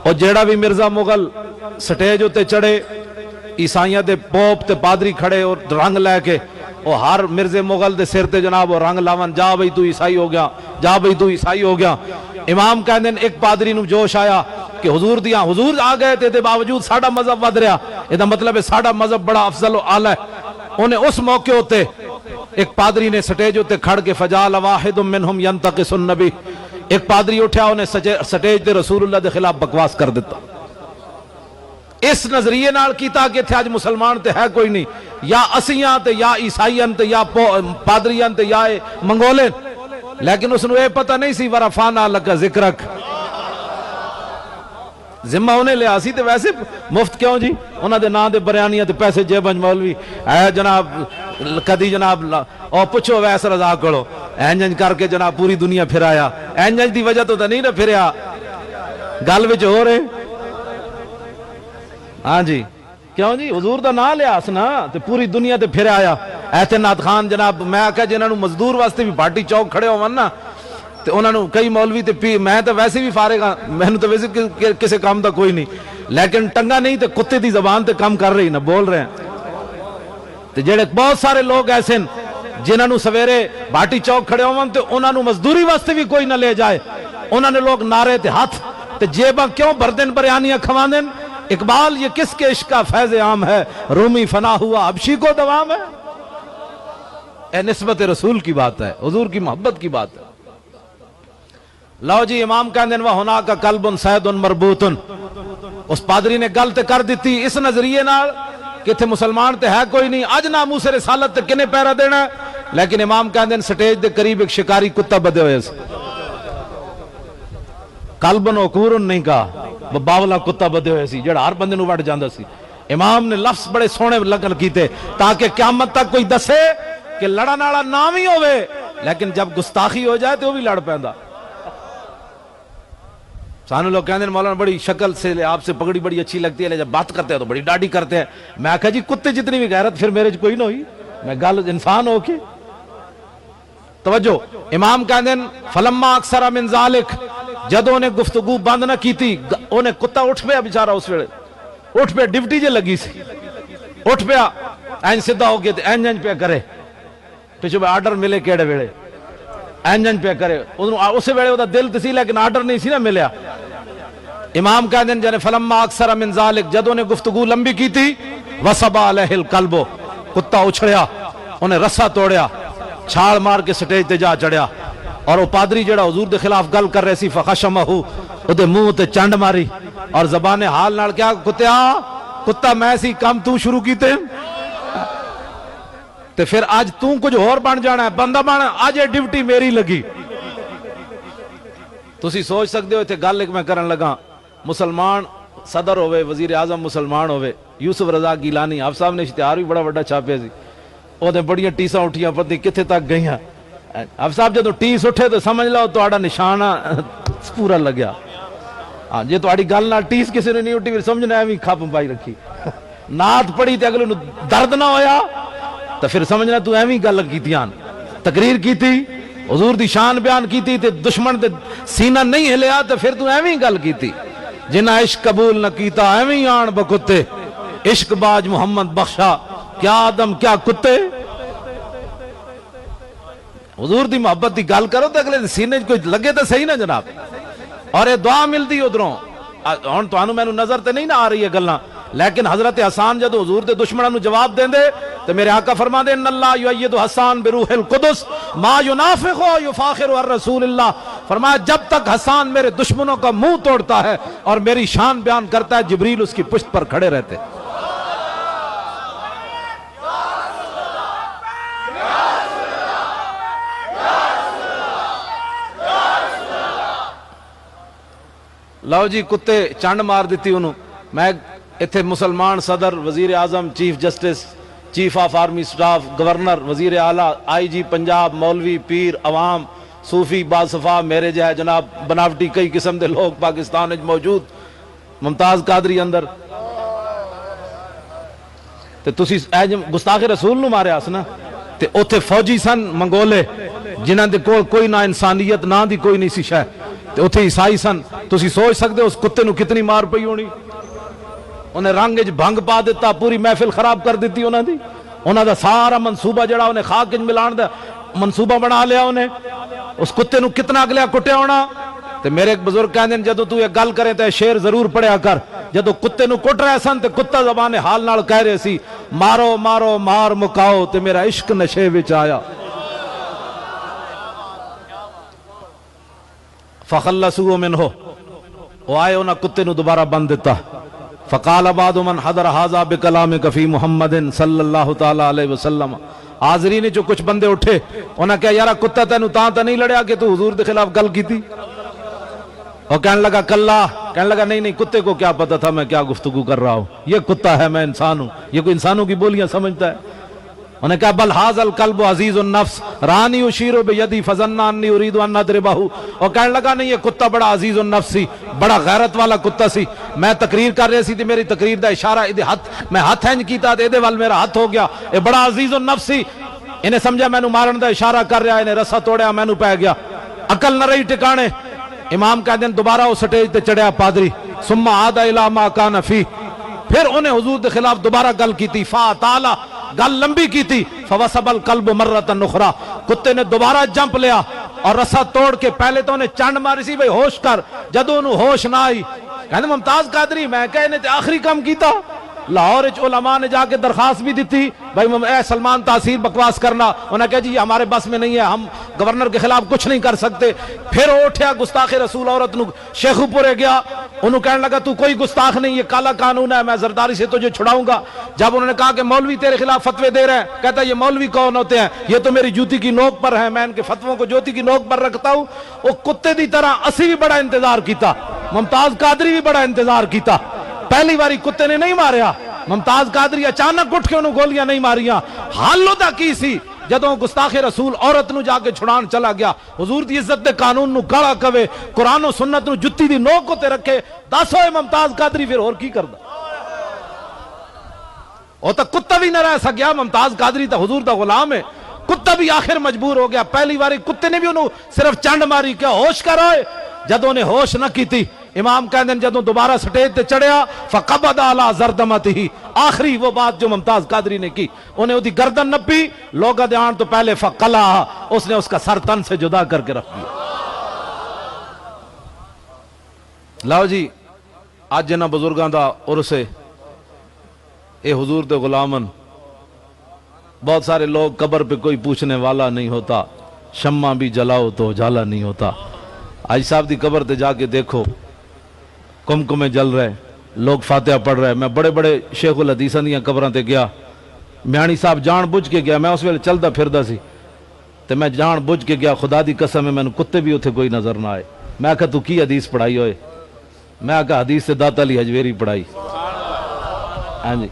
اور جیڑا بھی مرزا مغل سٹیج ہوتے چڑھے، عیسائیاں دے پوپ تے پادری کھڑے اور رنگ لے کے، اور ہر مرزے مغل دے سر تے جناب وہ رنگ لاون، جا بھئی تو عیسائی ہو گیا، جا بھئی تو عیسائی ہو گیا. امام کہندے ایک پادری نو جوش آیا کہ حضور دیاں حضور آ گئے تے باوجود ساڈا مذہب ود رہا، یہ مطلب ہے ساڈا مذہب بڑا افضل و اعلی ہے. انہیں اس موقع ہوتے ایک پادری نے سٹیج ہوتے کھڑ کے فجال واحد منہم ینتقص النبی، ایک پادری اٹھیا انہیں سٹیج تے رسول اللہ دے خلاف بکواس کر دیتا. اس نظریے نال کیتا کہ تھے آج مسلمان تے ہے کوئی نہیں، یا اسیاں تے یا عیسائیاں تے یا پادریاں تے یا منگولیں. لیکن اس نے یہ پتہ نہیں سی ورفعنا لک ذکرک، ذمہ انہیں لیا سی تے ویسے مفت کیوں جی، انہاں دے نام دے بریانیاں تے پیسے جیبنج مولوی اے جناب کدی جناب او پوچھو ویس رضا کڑو اینجنج کر کے جناب پوری دنیا پھرایا، اینجنج دی وجہ تو نہیں نہ پھریا، گل وچ ہو رہے. ہاں جی کیوں جی حضور دا نام لیا اسنا تے پوری دنیا تے پھر آیا. ایتھے نات خان جناب میں آکھا جنہاں نو مزدور واسطے بھی بھاٹی چوک کھڑے ہون نا تے انہاں نو کئی مولوی تے میں تے ویسے بھی فارغ ہاں، میں نو تے ویسے کسے کام دا کوئی نہیں، لیکن ٹنگا نہیں تے کتے دی زبان تے کم کر رہی نہ بول رہے ہیں. تے جڑے بہت سارے لوگ ایسے جنہاں نو سویرے بھاٹی چوک کھڑے ہون تے انہاں نو مزدوری واسطے بھی کوئی نہ لے جائے، انہاں نے لوگ نعرے تے ہاتھ تے جیباں کیوں بردن بریانیاں کھواندن. اقبال یہ کس کے عشق کا فیض عام ہے، رومی فنا ہوا حبشی کو دوام ہے. اے نسبت رسول کی بات ہے، حضور کی محبت کی بات ہے. لو جی امام کہندے و ہونا کا قلب سید مربوط، اس پادری نے گل تے کر دیتی اس نظریے نال کہ تھے مسلمان تے ہے کوئی نہیں، اج ناموس رسالت تے کنے پیرا دینا ہے. لیکن امام کہندے سٹیج دے قریب ایک شکاری کتا بدے ہوئے سے، قلبن وقورن نہیں کہا، باولا کتا بدے ہوئے سی جڑا ہر بندے نو وڑ جاندا سی. امام نے لفظ بڑے سونے لگل کیتے تاکہ قیامت تک کوئی دسے کہ لڑن والا نام ہی ہوئے لیکن جب گستاخی ہو جائے تو وہ بھی لڑ پیندا. سانو لوگ کہندے مولانا بڑی شکل سے آپ سے پگڑی بڑی اچھی لگتی ہے، جب بات کرتے ہیں تو بڑی ڈاڈی کرتے ہیں. میں کہا جی کتے جتنی بھی غیرت پھر میرے کوئی نہ ہوئی، میں گل انسان ہو کے. توجہ امام کہندے فلما اکثر من ذالک، جدوں نے گفتگو بند نہ کیتی انہیں کتا اٹھ پیا بیچارہ، اس ویلے اٹھ پیا ڈیوٹی جے لگی سی، اٹھ پیا این سیدھا ہو گیا تے این پیا کرے پچھو بے آرڈر ملے کیڑے ویلے این پیا کرے، اس ویلے وہ دل تے سی لیکن آرڈر نہیں سی نہ ملیا. امام کہندے جنے فلما اکثر من ذالک، جدوں نے گفتگو لمبی کیتی وصبا علیہ القلب، کتا اچھڑیا انہیں رسا توڑیا چھال مار کے سٹیج تے جا چڑھیا. اور وہ پادری جڑا حضور دے خلاف گل کر رہے سی فخشمہ دے منہ تے چنڈ ماری اور زبان حال نال کیا کتیا کتا میں سی کام تو شروع کیتے تے پھر آج تو کچھ اور بن جانا ہے بندہ بن، آج یہ ڈیوٹی میری لگی. تسی سوچ سکتے ہو تے گل ایک میں کرن لگا، مسلمان صدر ہوئے وزیر اعظم مسلمان ہوئے، یوسف رضا گیلانی آپ صاحب نے اشتہار بھی بڑا بڑا چھاپیا سی، وہ تے بڑیاں ٹیساں اٹھیاں پتہ کتنے تک گئیاں. اب صاحب جدو ٹیس اٹھے تو سمجھ لو تو نشانہ پورا لگیا. ہاں جی تاری گل نہ ٹیس کسی نے نہیں اٹھی پھر سمجھنا ایویں کھپ پائی رکھی، نعت پڑھی تے اگلے نو درد نہ ہویا تو پھر سمجھنا تو ایویں گل کیتیاں، تقریر کیتی حضور دی شان بیان کیتی تے دشمن تے سینہ نہیں ہلیا تو پھر تو ایویں گل کیتی. جنہ عشق قبول نہ کیتا ایویں آن بکتے، عشق باج محمد بخشا کیا آدم کیا کتے. حضور دی محبت دی گل کرو تو اگلے سینے کوئی لگے تو صحیح نا جناب. اور یہ دعا ملتی ادھروں ہن تانوں مینوں نظر تے نہیں نہ آ رہی ہے گلاں، لیکن حضرت حسان جدو حضور دے دشمناں نو جواب دیندے تو میرے آقا فرماندے ان اللہ یؤید حسان بروح القدس ما ینافق و یفاخر الرسول اللہ. فرمایا جب تک حسان میرے دشمنوں کا منہ توڑتا ہے اور میری شان بیان کرتا ہے جبریل اس کی پشت پر کھڑے رہتے. لو جی کتے چنڈ مار دیتی انہوں. میں اتھے مسلمان صدر، وزیر اعظم، chief justice, chief of army staff, governor, وزیر اعلیٰ، آئی جی پنجاب، مولوی، پیر، عوام، صوفی، باصفا، میرے جو ہے جناب بناوٹی کئی قسم دے لوگ پاکستان وچ موجود. ممتاز قادری اندر تے تسی اے گستاخ رسول نو ماریا اس نا. تے اوتھے فوجی سن منگولے جنہاں دے کول کوئی نہ انسانیت نہ دی کوئی نہیں سی شے. تے اوتھے عیسائی سن. تسی سوچ سکدے اس کتے نو کتنی مار پئی ہونی. انہیں رنگ وچ بھنگ پا دیتا، پوری محفل خراب کر دیتی انہاں دی. انہاں دا سارا منصوبہ جڑا انہیں خاک وچ ملان دا منصوبہ بنا لیا انہیں. اس کتے نو کتنا اگلیا کٹیا ہونا. تے میرے ایک بزرگ کہندے جدوں تو یہ گل کرے تے شعر ضرور پڑھیا کر. جدوں کتے نو کٹ رہے سن تے کتا زبان حال نال کہہ رہے سی مارو مارو مار مکاؤ تے میرا عشق نشے وچ آیا. فخلصوا منہ، وہ آئے انہاں کتے نو دوبارہ بند دیتا. فقال بعض من حضر هذا بکلامک فی محمد صلی اللہ تعالی علیہ وسلم. حاضرین جو کچھ بندے اٹھے انہاں کہا یارا کتا تینو تاں نہیں لڑیا کہ تو حضور دے خلاف گل کیتی. اور کہنے لگا کلا، کہنے لگا نہیں کتے کو کیا پتا تھا میں کیا گفتگو کر رہا ہوں، یہ کتا ہے میں انسان ہوں، یہ کوئی انسانوں کی بولیاں سمجھتا ہے. انہیں کہا بل ھذا الکلب عزیز النفس رانی اشیر بیدی فظنا انی اريد ان اضربہ. اور کہنے لگا نہیں یہ کتا بڑا عزیز النفس سی، بڑا غیرت والا کتا سی. میں تقریر کر رہی سی تے میری تقریر دا اشارہ میں ہاتھ ہینج کیتا تے دے وال میرا ہاتھ ہو گیا. یہ بڑا عزیز النفس سی. انہیں سمجھا مینوں مارن دا اشارہ کر رہا، انہیں رسا توڑیا مینوں پہ گیا. عقل نہ رہی ٹکانے. امام کہتے ہیں دوبارہ اس سٹیج تے چڑھیا پادری. ثم عاد الی ما کان فی، پھر انہیں حضور دے خلاف دوبارہ گل کیتی. فاطالا، گل لمبی کیتی. فوسب القلب مرۃ اخرى، کتے نے دوبارہ جمپ لیا اور رسا توڑ کے پہلے تو انہیں چنڈ ماری سی بھئی ہوش کر. جدوں انہوں ہوش نہ آئی کہنے ممتاز قادری میں کہے انہیں تے آخری کام کیتا. لاہور علماء نے جا کے درخواست بھی دیتی بھائی اے سلمان تاثیر بکواس کرنا. انہوں نے کہا جی یہ ہمارے بس میں نہیں ہے، ہم گورنر کے خلاف کچھ نہیں کر سکتے. پھر اٹھیا گستاخ رسول عورت نو شیخو پورے گیا. انہوں کہنے لگا تو کوئی گستاخ نہیں، یہ کالا قانون ہے، میں زرداری سے تجھے چھڑاؤں گا. جب انہوں نے کہا کہ مولوی تیرے خلاف فتوے دے رہے ہیں، کہتا ہے یہ مولوی کون ہوتے ہیں، یہ تو میری جوتی کی نوک پر ہیں، میں ان کے فتووں کو جوتی کی نوک پر رکھتا ہوں. وہ کتے دی طرح اسی بھی بڑا انتظار کیتا، ممتاز قادری بھی بڑا انتظار کیتا. پہلی باری کتے نے نہیں ماریا. ممتاز قادری اچانک اٹھ کے انہوں گولیاں نہیں ماریاں. حال دا کی سی جدوں گستاخ رسول عورت نو جا کے چھڑان چلا گیا. حضور دی عزت دے قانون نو گالا کھوے، قرآن و سنت نو جتی دی نوک تے رکھے. دس ہوئے ممتاز قادری پھر اور کی کردا؟ وہ تو کتا بھی نہ رہ سکیا. ممتاز قادری تو حضور دا غلام ہے. کتا بھی آخر مجبور ہو گیا. پہلی باری کتے نے بھی انہوں صرف چنڈ ماری. کیا ہوش کر آئے؟ جدوں نے ہوش نہ کی تھی امام کہتے ہیں جدوں دوبارہ سٹیج تے چڑھیا فقبض علی زردمتہ، آخری وہ بات جو ممتاز قادری نے کی، انہیں دی گردن نپی. لوگا دے آن تو پہلے فقلعہ، اس نے اس کا سر تن سے جدا کر کے رکھ دیا. لاؤ جی آج جنہ بزرگاں دا عرس ہے، اے حضور دے غلامن. بہت سارے لوگ قبر پہ کوئی پوچھنے والا نہیں ہوتا، شمع بھی جلاؤ تو اجالا نہیں ہوتا. آج صاحب دی قبر تے جا کے دیکھو، کمکمے جل رہے، لوگ فاتحہ پڑھ رہے. میں بڑے بڑے شیخ الحدیثاں دیاں قبراں تے گیا، میانی صاحب جان بوجھ کے گیا. میں اس ویلے چلدا پھردا سی تے میں جان بوجھ کے گیا. خدا دی قسم ہے مینوں کتے بھی اتھے کوئی نظر نہ آئے. میں کہا تو کی حدیث پڑھائی ہوئے؟ میں کہا حدیث تے داتا علی حجویری پڑھائی، ہاں جی،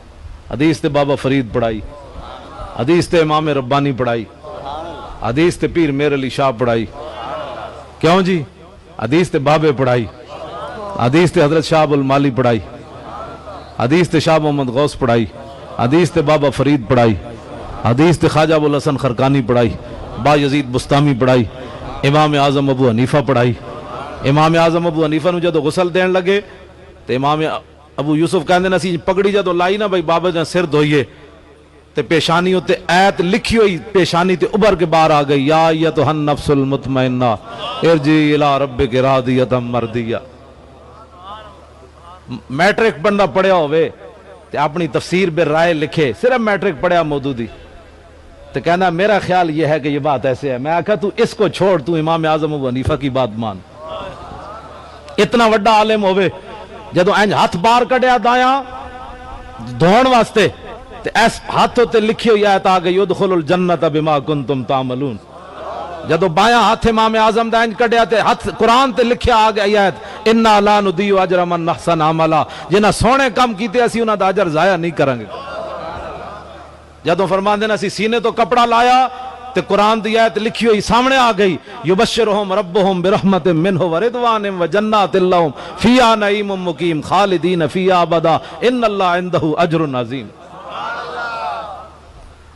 حدیث تے بابا فرید پڑھائی، حدیث تے امام ربانی پڑھائی، حدیث تے پیر میر علی شاہ پڑھائی. کیوں جی؟ حدیث تے بابے پڑھائی، حدیث تے حضرت شاہ المالی پڑھائی، حدیث تے شاہ محمد غوث پڑھائی، حدیث تے بابا فرید پڑھائی، حدیث تے خواجہ ابوالحسن خرقانی پڑھائی، با یزید بستامی پڑھائی، امام اعظم ابو حنیفہ پڑھائی. امام اعظم ابو حنیفہ نو جدو غسل دین لگے تے امام ابو یوسف کہندے نا سی پگڑی جدو لائی نا بھائی بابا جان سر دھوئیے تے پیشانی ہوتے ایت لکھی ہوئی پیشانی تے ابھر کے باہر آ گئی، یا ایتھا النفس المطمئنہ ارجعی الی ربک راضیۃ مرضیہ. میٹرک بندہ پڑھیا ہوئے تے اپنی تفسیر بے رائے لکھے، صرف میٹرک پڑھیا مودودی تو کہنا میرا خیال یہ ہے کہ یہ بات ایسے ہے. میں کہا تو اس کو چھوڑ، تو امام اعظم ابو حنیفہ کی بات مان. اتنا وڈا عالم ہوئے جدو اینج ہاتھ بار کڑیا دایاں دھون واسطے تے ایس ہاتھوں تے لکھی ہوئی آیت آ گئی ادخلوا الجنت بما کنتم تعملون. جدو بایاں ہاتھ امام اعظم دا انج کڈیا تے ہاتھ قرآن تے لکھیا آ گئی آیت انا لا نضیع اجر من احسن عملا، جنہاں سونے کم کیتے اسی انہاں دا اجر ضائع نہیں کریں گے۔ جدو فرماندے نا اسی سینے تو کپڑا لایا تے قرآن دی آیت لکھی ہوئی سامنے آ گئی، یبشرہم ربہم برحمت منہ ورضوان وجنات لہم فیہا نعیم مقیم خالدین فیہا ابدا ان اللہ عندہ اجر عظیم۔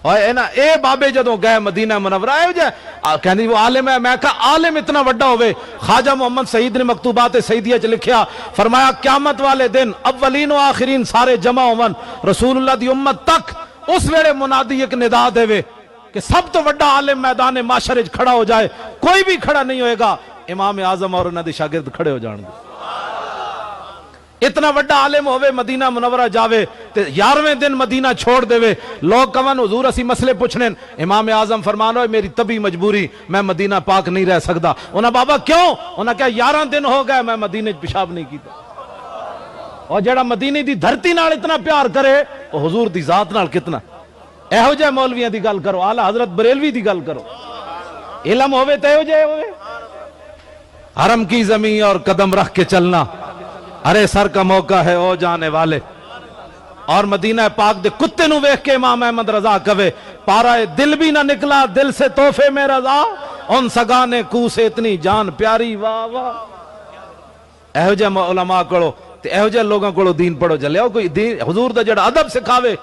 اور اے بابے جدوں گئے مدینہ منورہ اے جائے کہنی وہ عالم ہے، میں کہا عالم اتنا وڈا ہوئے۔ خواجہ محمد سعید نے مکتوبات سعیدیہ چ لکھیا، فرمایا قیامت والے دن اولین و آخرین سارے جمع ہون رسول اللہ دی امت تک، اس ویلے منادی ایک ندا دے وے کہ سب تو وڈا عالم میدان معاشر وچ کھڑا ہو جائے، کوئی بھی کھڑا نہیں ہوئے گا، امام اعظم اور انہاں دے شاگرد کھڑے ہو جان گے۔ اتنا وڈا عالم ہوئے مدینہ منورہ جاوے تے 11ویں دن مدینہ چھوڑ دے وے، لوگ کون حضور اسی مسئلے پوچھنے، امام اعظم فرمانو میری طبی مجبوری میں مدینہ پاک نہیں رہ سکتا۔ انہاں بابا کیوں؟ انہاں کہا 11 دن ہو گئے میں مدینہ پیشاب نہیں کیتا۔ اور جڑا مدینہ دی دھرتی نال اتنا پیار کرے وہ حضور دی ذات نال کتنا۔ ایہو جے مولویاں دی گل کرو، اعلی حضرت بریلوی دی گل کرو، علم ہوئے تے ایہو جے ہوئے۔ حرم کی زمین اور قدم رکھ کے چلنا، ارے سر کا موقع ہے او جانے والے۔ اور مدینہ پاک دے کتے نو ویکھ کے امام احمد رضا کہے، پارا دل بھی نہ نکلا دل سے تحفے میں رضا، ان سگانے کو سے اتنی جان پیاری واہ واہ۔ ایہو جے علماء کولو تے ایہو جے لوگاں کولو دین پڑھو چلے او کوئی دین حضور دا جڑا ادب سکھاوے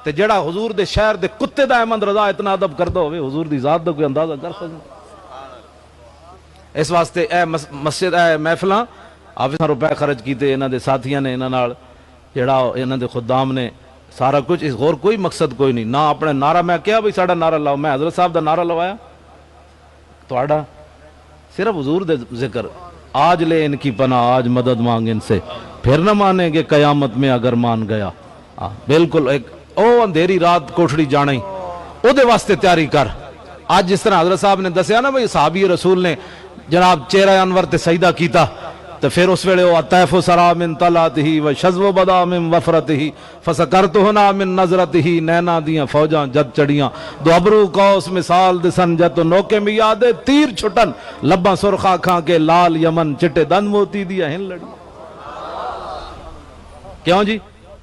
تے جڑا حضور دے شہر دے کتے دا احمد رضا اتنا ادب کردہ ہوئے، حضور دی ذات دا کوئی اندازہ کر سکتا۔ اس واسطے اے مسجد اے محفلاں آپ روپے خرچ کیتے انہاں دے ساتھیاں نے، انہاں نال جڑا انہاں دے خدام نے سارا کچھ، اس غور کوئی مقصد کوئی نہیں، نہ اپنے نعرہ میں کیا بھئی ساڑا نعرہ لاؤ، میں حضرت صاحب دا نعرہ لوایا توڑا صرف حضور دے ذکر، آج لے ان کی پناہ آج مدد مانگ ان سے، پھر نہ مانیں گے قیامت میں اگر مان گیا۔ بالکل ایک او اندھیری رات کوٹھڑی جانے او دے واسطے تیاری کر۔ آج جس طرح حضرت صاحب نے دسیا نا بھئی صحابی رسول نے جناب چہرہ انور تے سجدہ کیتا تو پھر اس ویلے وہ طیف سرا من طلعتہ و شذو بدا من وفرتہ فسکرتہنا من نظرتہ، نینا دیاں فوجاں جد چڑیاں دو ابرو قوس مثال دسن جد نوکے میں یادے تیر چھٹن لباں سرخا کھاں کے لال یمن چٹے دن موتی دیا ہن لڑی۔ کیوں جی؟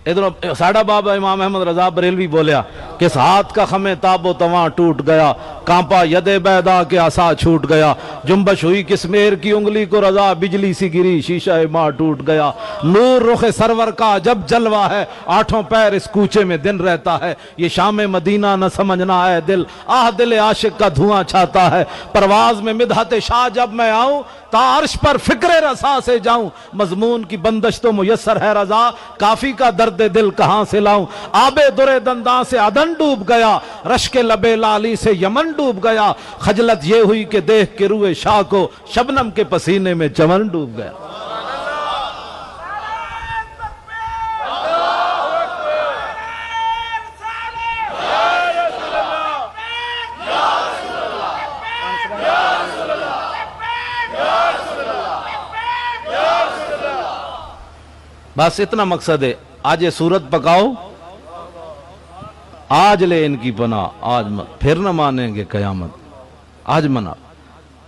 ادھر ساڑھا بابا امام احمد رضا بریلوی بولیا کس ہاتھ کا خمیں تاب و تواں ٹوٹ گیا، کانپا ید بیدا کے عصا چھوٹ گیا، جنبش ہوئی کس میر کی انگلی کو رضا، بجلی سی گری شیشہ ماں ٹوٹ گیا، نور رخ سرور کا جب جلوہ ہے، آٹھوں پیر اس کوچے میں دن رہتا ہے، یہ شام مدینہ نہ سمجھنا ہے دل، آہ دل عاشق کا دھواں چھاتا ہے، پرواز میں مدحت شاہ جب میں آؤں تا عرش پر فکر رسا سے جاؤں، مضمون کی بندش تو میسر ہے رضا، کافی کا درد دل کہاں سے لاؤں، آب در دنداں سے عدن ڈوب گیا، رشک لب لالی سے یمن ڈوب گیا، خجلت یہ ہوئی کہ دیکھ کے روئے شاہ کو شبنم کے پسینے میں چمن ڈوب گیا۔ بس اتنا مقصد ہے، آج یہ صورت پکاؤ، آج لے ان کی پناہ آج پھر نہ مانیں گے قیامت، آج منا۔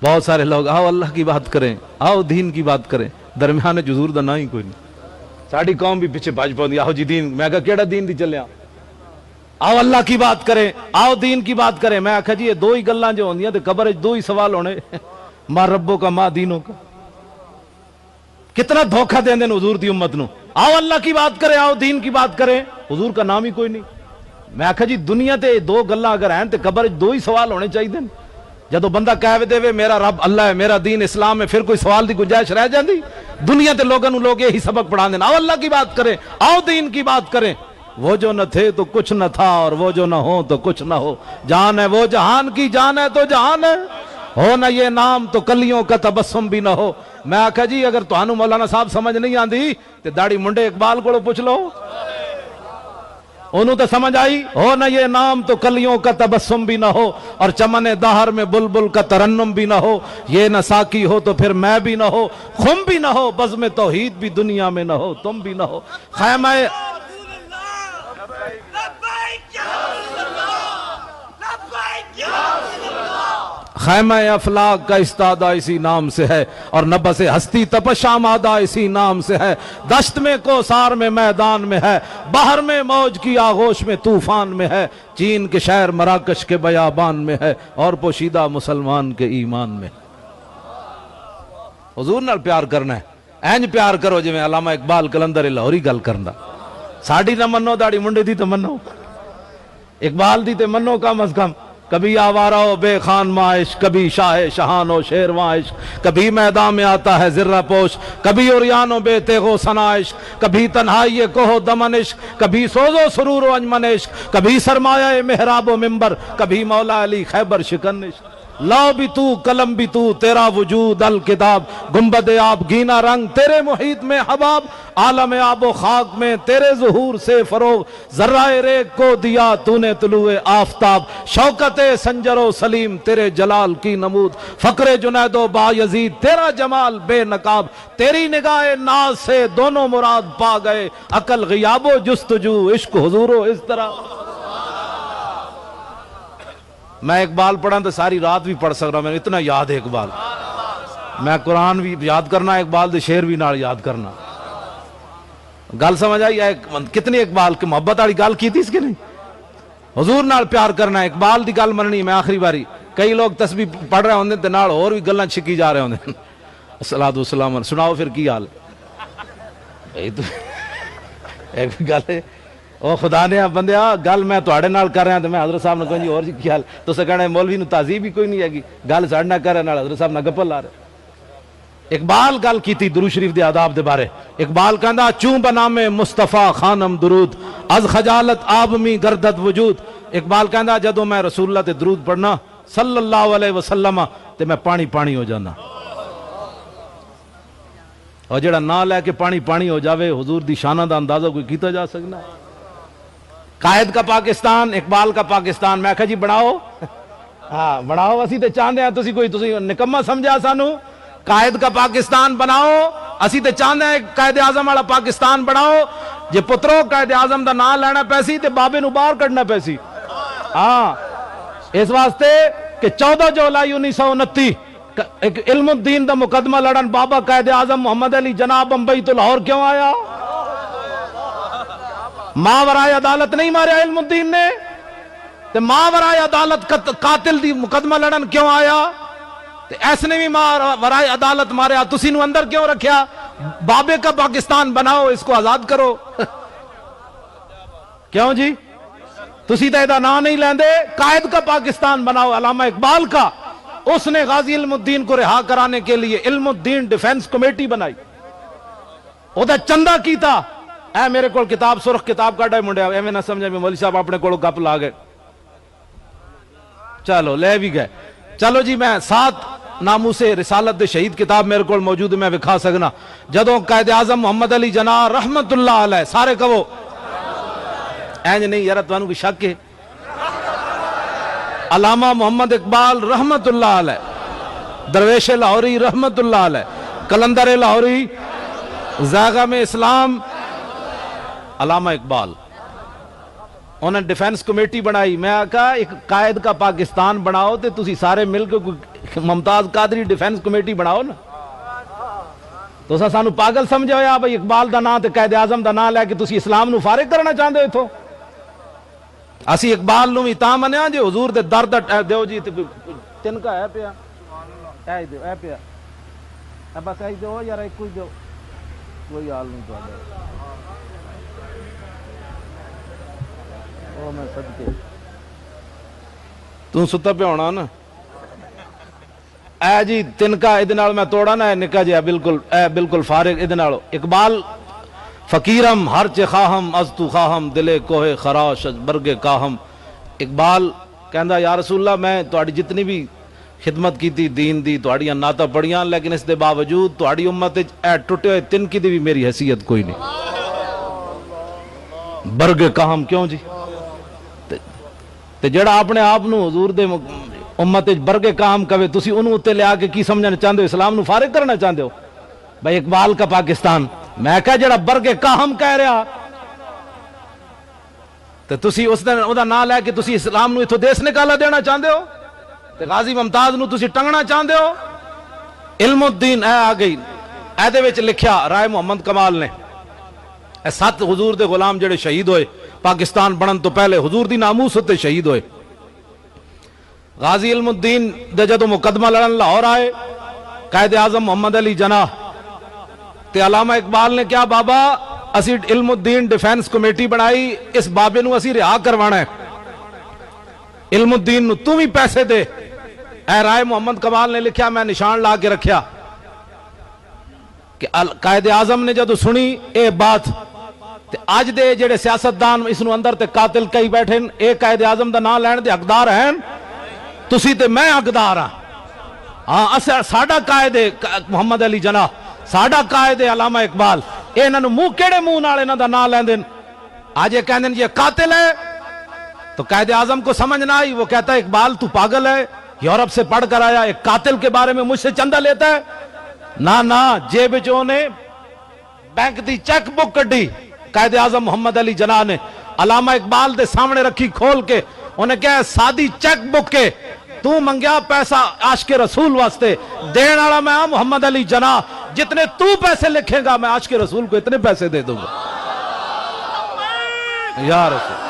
بہت سارے لوگ آؤ اللہ کی بات کریں، آؤ دین کی بات کریں، درمیان حضور دا نہ ہی کوئی نہیں۔ ساڑی قوم بھی پیچھے بھاج پاؤں دی، آؤ جی دین، میں کہا کیڑا دین دی چلے آؤ اللہ کی بات کریں، آؤ دین کی بات کریں۔ میں کہا جی یہ دو ہی گلاں جو ہوندیاں تے قبر وچ دو ہی سوال ہونے، ماں ربوں کا ماں دینوں کا۔ کتنا دھوکہ دیں دیں حضور دی امت نو، آؤ اللہ کی بات کریں، آؤ دین کی بات کریں، حضور کا نام ہی کوئی نہیں۔ میں کہا جی دنیا تے دو گلاں اگر ہیں تے قبر دو ہی سوال ہونے چاہیے دیں۔ جدو بندہ کہہ دے وے میرا رب اللہ ہے، میرا دین اسلام ہے، پھر کوئی سوال دی گنجائش رہ جاندی؟ دنیا تے لوگوں لوگ یہی سبق پڑھا دیں، آؤ اللہ کی بات کریں، آؤ دین کی بات کریں۔ وہ جو نہ تھے تو کچھ نہ تھا، اور وہ جو نہ ہو تو کچھ نہ ہو، جان ہے وہ جہان کی جان ہے تو جہان ہے، ہو نہ یہ نام تو کلیوں کا تبسم بھی نہ ہو۔ میں آکھا جی اگر تہانوں مولانا صاحب سمجھ نہیں آندی تے داڑھی منڈے اقبال کو پوچھ لو، انہوں تو سمجھ آئی، ہو نہ یہ نام تو کلیوں کا تبسم بھی نہ ہو، اور چمن دہر میں بلبل کا ترنم بھی نہ ہو، یہ نہ ساکی ہو تو پھر میں بھی نہ ہو، خم بھی نہ ہو، بزم توحید بھی دنیا میں نہ ہو، تم بھی نہ ہو، خیمہ خیمہ افلاک کا استادہ اسی نام سے ہے، اور نبض ہستی تپش آمادہ اسی نام سے ہے، دشت میں کوثار میں میدان میں ہے، بحر میں موج کی آغوش میں طوفان میں ہے، چین کے شہر مراکش کے بیابان میں ہے، اور پوشیدہ مسلمان کے ایمان میں۔ حضور نال پیار کرنا ہے، اینج پیار کرو جی میں علامہ اقبال کلندر لاہوری گل کرنا، ساڑی نہ منو داڑی منڈے دی تو منو، اقبال دی تے منو کم از کم۔ کبھی آوارہ و بے خان معاش، کبھی شاہ شہان و شیروان عشق، کبھی میدان میں آتا ہے ذرہ پوش، کبھی عریان و بے تیغ و ثنا عشق، کبھی تنہائی کوہ و دمن عشق، کبھی سوز و سرور و انجمن عشق، کبھی سرمایہ محراب و منبر، کبھی مولا علی خیبر شکن عشق۔ لاؤ بھی تو قلم بھی تو، تیرا وجود الکتاب، گنبد آب گینا رنگ تیرے محیط میں حباب، عالم آب و خاک میں تیرے ظہور سے فروغ، ذرہ ریگ کو دیا تو نے طلوع آفتاب، شوکت سنجر و سلیم تیرے جلال کی نمود، فقر جنید و بایزید تیرا جمال بے نقاب، تیری نگاہ ناز سے دونوں مراد پا گئے، عقل غیاب و جستجو عشق حضور و اس طرح۔ میں اقبال پڑھا تو ساری رات بھی پڑھ سک رہا ہوں، میں اتنا یاد ہے اقبال، میں قرآن بھی یاد کرنا، اقبال دے شعر بھی نال یاد کرنا۔ گل سمجھ آئی؟ کتنی اقبال کی محبت والی گل کی تھی اس کے نہیں؟ حضور نال پیار کرنا، اقبال دی گل مننی۔ میں آخری باری کئی لوگ تسبیح پڑھ رہے ہوندے تے نال اور بھی گلاں چھکی جا رہے ہوندے، الصلوۃ والسلام، سناؤ پھر کی حال ہے؟ ایک گل ہے، او خدا نے بندیا گل میں تواڈے نال کر رہا تے میں حضرت صاحب نے کہا جی اور کی حال، تساں کہنا مولوی نو تہذیب ہی کوئی نہیں ہے، گل ساڈے نال کر رہے نال حضرت صاحب نال گپل لا رہے۔ اقبال گل کیتی درود شریف دے آداب دے بارے، اقبال کہندا چوں بنام مصطفیٰ خانم درود، از خجالت آب می گردد وجود۔ اقبال کہندا جدوں میں رسول اللہ تے درود پڑھنا صلی اللہ علیہ وسلم تے میں پانی پانی ہو جانا، اور جڑا نہ لے کے پانی پانی ہو جاوے حضور دی شانہ دا اندازہ کوئی کیتا جا سکنا؟ قائد کا پاکستان، اقبال کا پاکستان، میں کہا جی بناؤ، ہاں بناؤ، اسی تے چاہندے ہیں تسی نکما سمجھا سانو، قائد کا پاکستان بناؤ، اسی تے چاہندے ہیں قائد اعظم والا پاکستان بناؤ۔ جے پترو قائد اعظم دا نام لینا پیسی تے بابے نو باہر کڈنا پیسی، ہاں اس واسطے کہ 14 جولائی 1929 ایک علم الدین دا مقدمہ لڑن بابا قائد اعظم محمد علی جناب بمبئی تو لاہور کیوں آیا؟ ماورائے عدالت نہیں ماریا علم الدین نے، تے ماورائے عدالت قاتل دی مقدمہ لڑن کیوں آیا؟ تے ایس نے بھی ماورائے عدالت ماریا، تسی نو اندر کیوں رکھیا؟ بابے کا پاکستان بناؤ، اس کو آزاد کرو۔ کیوں جی؟ تسی تے دا نام نہیں لیندے، قائد کا پاکستان بناؤ، علامہ اقبال کا۔ اس نے غازی علم الدین کو رہا کرانے کے لیے علم الدین ڈیفنس کمیٹی بنائی، او دا چندہ کیتا۔ اے میرے کو کتاب سرخ کتاب کاٹا ہے منڈیا، اے میں نہ سمجھا بھی مولوی صاحب اپنے کو گپ لا گئے، چلو لے بھی گئے۔ چلو جی میں 7 ناموس رسالت دے شہید کتاب میرے کو موجود ہے، میں وکھا سکنا۔ جدوں قائد اعظم محمد علی جناح رحمت اللہ علیہ، سارے کہو اینج نہیں یار تانوں کوئی شک ہے، علامہ محمد اقبال رحمت اللہ علیہ، درویش لاہوری رحمت اللہ علیہ، کلندر لاہوری، زاغم اسلام، علامہ اقبال، انہوں نے ڈیفنس کمیٹی بنائی۔ میں کہا ایک قائد کا پاکستان بناؤ تے تسی سارے مل کے ممتاز قادری ڈیفنس کمیٹی بناؤ نا، تو سانو پاگل سمجھا ہویا بھائی اقبال دا نام تے قائد اعظم دا نام لے کے تسی اسلام نو فارغ کرنا چاہندے ہو اتھوں؟ اسی اقبال نو بھی تاں منیا جے حضور دے درد دیو جی تن کا ہے پیا، اے دیو اے پیا، اے بس اے دیو یار ایک کوئی دیو، کوئی حال نہیں تو او میں صدقے تو ستا پہ ہونا نا، اے جی تن کا ادھے نال میں توڑا نا، اے نکا جی بالکل فارغ ادھے نالو۔ اقبال فقیرم ہر چے خواہم از تو خواہم دلے کوہ خراش برگ کاہم۔ اقبال کہندا یا رسول اللہ میں تہاڈی جتنی بھی خدمت کیتی دین دی، تہاڈیاں نعتاں پڑھیاں، لیکن اس دے باوجود تہاڈی امت وچ اے ٹٹے ہوئے تنکی دی بھی میری حیثیت کوئی نہیں۔ برگ کاہم کیوں جی؟ تے جڑا اپنے آپ نو حضور دے امت وچ برگ کاہم کہے، تسی انہوں تے لے آ کے کی سمجھنا چاہندے ہو؟ اسلام نو فارغ کرنا چاہندے ہو؟ بھائی اقبال کا پاکستان، میں کہا جڑا برگ کاہم کہہ رہا تے تسی اس دا نام لے کے تسی اسلام نو اتھوں دیس نکالا دینا چاہندے ہو؟ تے غازی ممتاز نو تسی ٹنگنا چاہندے ہو؟ علم الدین اے آ گئی، اے دے وچ لکھیا رائے محمد کمال نے، اے 7 حضور دے غلام جڑے شہید ہوئے پاکستان بنن تو پہلے، حضور دی ناموس تے شہید ہوئے۔ غازی علم الدین دے جدوں مقدمہ لڑن لاہور آئے، قائد اعظم محمد علی جناح تے علامہ اقبال نے کیا بابا اسی علم الدین ڈیفینس کمیٹی بنائی، اس بابے نو اسی رہا کروانا ہے، علم الدین نو تم ہی پیسے دے۔ اے رائے محمد کمال نے لکھیا، میں نشان لا کے رکھیا کہ قائد اعظم نے جدو سنی اے بات تے آج دے جڑے سیاستدان اس نو اندر تے قاتل کئی بیٹھے اے قائد اعظم دا نام لین دے حقدار ہیں، تسی تے میں حقدار ہاں، ساڈا قائد محمد علی جناح، ساڈا قائد علامہ اقبال، اے انہاں نو منہ کیڑے منہ نال انہاں دا نام لیندے، آج یہ کہندے یہ قاتل ہے، تو قائد اعظم کو سمجھ نہ آئی، وہ کہتا ہے اقبال تو پاگل ہے، یورپ سے پڑھ کر آیا، ایک قاتل کے بارے میں مجھ سے چندہ لیتا ہے؟ نہ جیب جو نے بینک دی چیک بک کڈی قائد اعظم محمد علی جناح نے علامہ اقبال دے سامنے رکھی کھول کے، انہیں کہا سادی چیک بک کے تو منگیا پیسہ عاشق رسول واسطے، دین والا میں محمد علی جناح، جتنے تو پیسے لکھے گا میں عاشق رسول کو اتنے پیسے دے دوں گا۔ یا رسول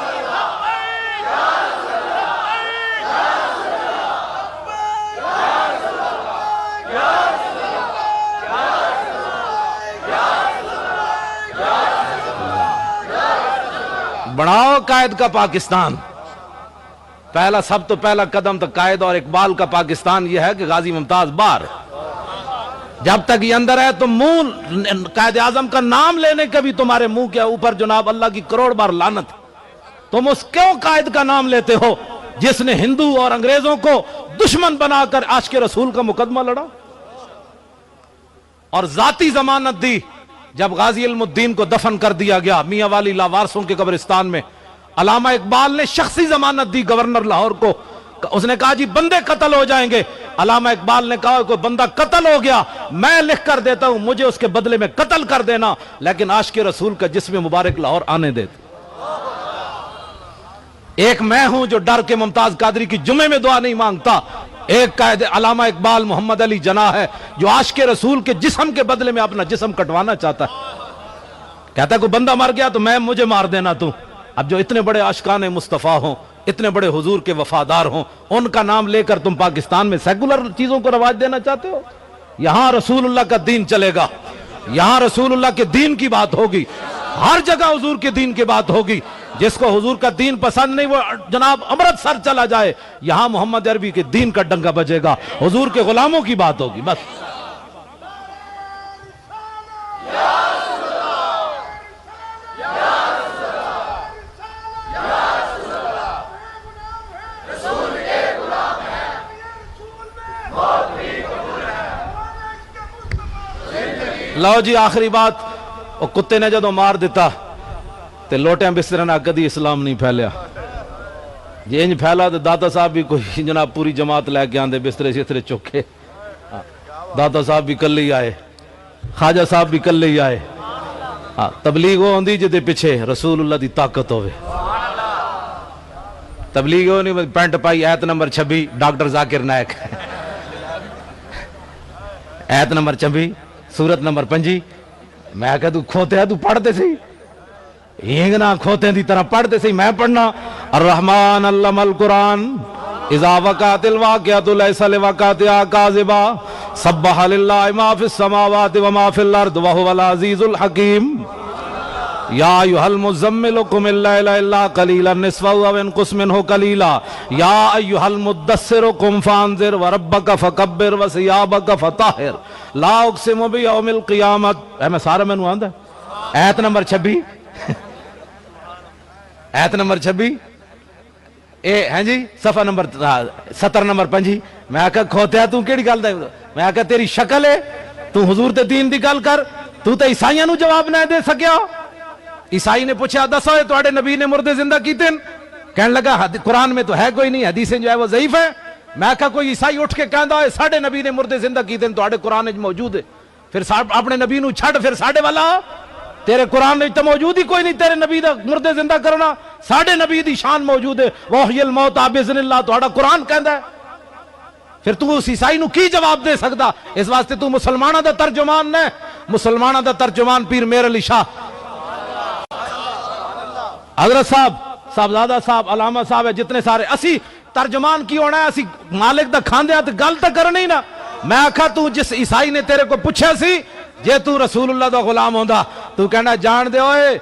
بناؤ قائد کا پاکستان۔ پہلا سب تو پہلا قدم تو قائد اور اقبال کا پاکستان یہ ہے کہ غازی ممتاز باہر، جب تک یہ اندر ہے تو منہ قائد اعظم کا نام لینے کے بھی تمہارے منہ کے اوپر جناب اللہ کی کروڑ بار لعنت۔ تم اس کیوں قائد کا نام لیتے ہو جس نے ہندو اور انگریزوں کو دشمن بنا کر عاشق رسول کا مقدمہ لڑا اور ذاتی ضمانت دی؟ جب غازی علم الدین کو دفن کر دیا گیا میاں والی لاوارسوں کے قبرستان میں، علامہ اقبال نے شخصی ضمانت دی گورنر لاہور کو، اس نے کہا جی بندے قتل ہو جائیں گے، علامہ اقبال نے کہا کوئی بندہ قتل ہو گیا میں لکھ کر دیتا ہوں، مجھے اس کے بدلے میں قتل کر دینا، لیکن عاشق رسول کا جسم مبارک لاہور آنے دیتا۔ ایک میں ہوں جو ڈر کے ممتاز قادری کی جمعے میں دعا نہیں مانگتا، ایک قائد علامہ اقبال محمد علی جناح ہے جو عاشق رسول کے جسم کے بدلے میں اپنا جسم کٹوانا چاہتا ہے، کہتا ہے کوئی بندہ مر گیا تو مجھے مار دینا تو۔ اب جو اتنے بڑے عاشقان مصطفیٰ ہوں، اتنے بڑے حضور کے وفادار ہوں، ان کا نام لے کر تم پاکستان میں سیکولر چیزوں کو رواج دینا چاہتے ہو؟ یہاں رسول اللہ کا دین چلے گا، یہاں رسول اللہ کے دین کی بات ہوگی، ہر جگہ حضور کے دین کی بات ہوگی۔ جس کو حضور کا دین پسند نہیں وہ جناب امرتسر چلا جائے، یہاں محمد عربی کے دین کا ڈنگا بجے گا، حضور کے غلاموں کی بات ہوگی بس۔ لو جی آخری بات، وہ کتے نے جدو مار دیتا تے لوٹیں بستر نہ کدی اسلام نہیں پھیلیا، جی انج پھیلا تو داتا صاحب بھی کوئی جناب پوری جماعت لے کے آندے بسترے شسترے چکے، داتا صاحب بھی کلے ہی آئے، خواجہ صاحب بھی کلے ہی آئے، تبلیغ وہ ہوندی جدے پیچھے رسول اللہ دی طاقت ہوئے، تبلیغ وہ نہیں پینٹ پائی ایت نمبر 26 ڈاکٹر ذاکر نائک، ایت نمبر 26 سورت نمبر 5، میں کہا تو کھوتے ہے تو پڑھتے سی، اینگنا کھوتے دی طرح پڑھتے سی، میں پڑھنا الرحمن علم القرآن اذا وقعت الواقعۃ لیس لوقعتها کاذبا سبح للہ ما فی السماوات وما فی الارض وهو العزیز الحکیم یا ایھا المزمل قم اللیل الا قلیلا نصفہ او انقص منہ قلیلا یا ایھا المدثر قم فانذر وربک فکبر وثیابک فطہر لا اقسم بیوم القیامت۔ میں سارا میں نو آندا ایت نمبر 26 ایت نمبر 26 ہیں جی صفحہ نمبر 70 نمبر 5۔ میں آکھا کھوتیا تو کیڑی گل دے، میں آکھا تیری شکل ہے تو حضور تے دین دی گل کر، تو تے عیسائیاں نو جواب نہ دے سکیا۔ عیسائی نے پوچھا دسو تواڈے نبی نے مردے زندہ کیتے؟ کہنے لگا قرآن میں تو ہے کوئی نہیں، حدیثیں جو ہے وہ ضعیف ہے۔ میں کہا کوئی عیسائی اٹھ کے کہندا ہے ساڈے نبی نے مردے زندہ کیتے تواڈے قرآن وچ موجود ہے، پھر اپنے نبی نو چھڈ پھر ساڈے والا، تیرے قرآن وچ تے موجود ہی کوئی نہیں تیرے نبی دا مردے زندہ کرنا، ساڈے نبی دی شان موجود ہے، وحی الموت باذن اللہ تہاڈا قرآن کہندا ہے۔ پھر تو اس عیسائی نو کی جواب دے سکدا؟ اس واسطے تو مسلمانہ دا ترجمان نے، مسلمانہ دا ترجمان پیر میر علی شاہ حضرت صاحب، صاحبزادہ صاحب، علامہ صاحب ہے، جتنے سارے اسی ترجمان کی ہونا ہے، اسی مالک دا کھاندے ہاتھ گل تا کرنی ہی نا۔ میں آکھا تو جس عیسائی نے تیرے کو پوچھا سی جے تو رسول اللہ دا غلام ہوندا تو کہنا جان دے ہوئے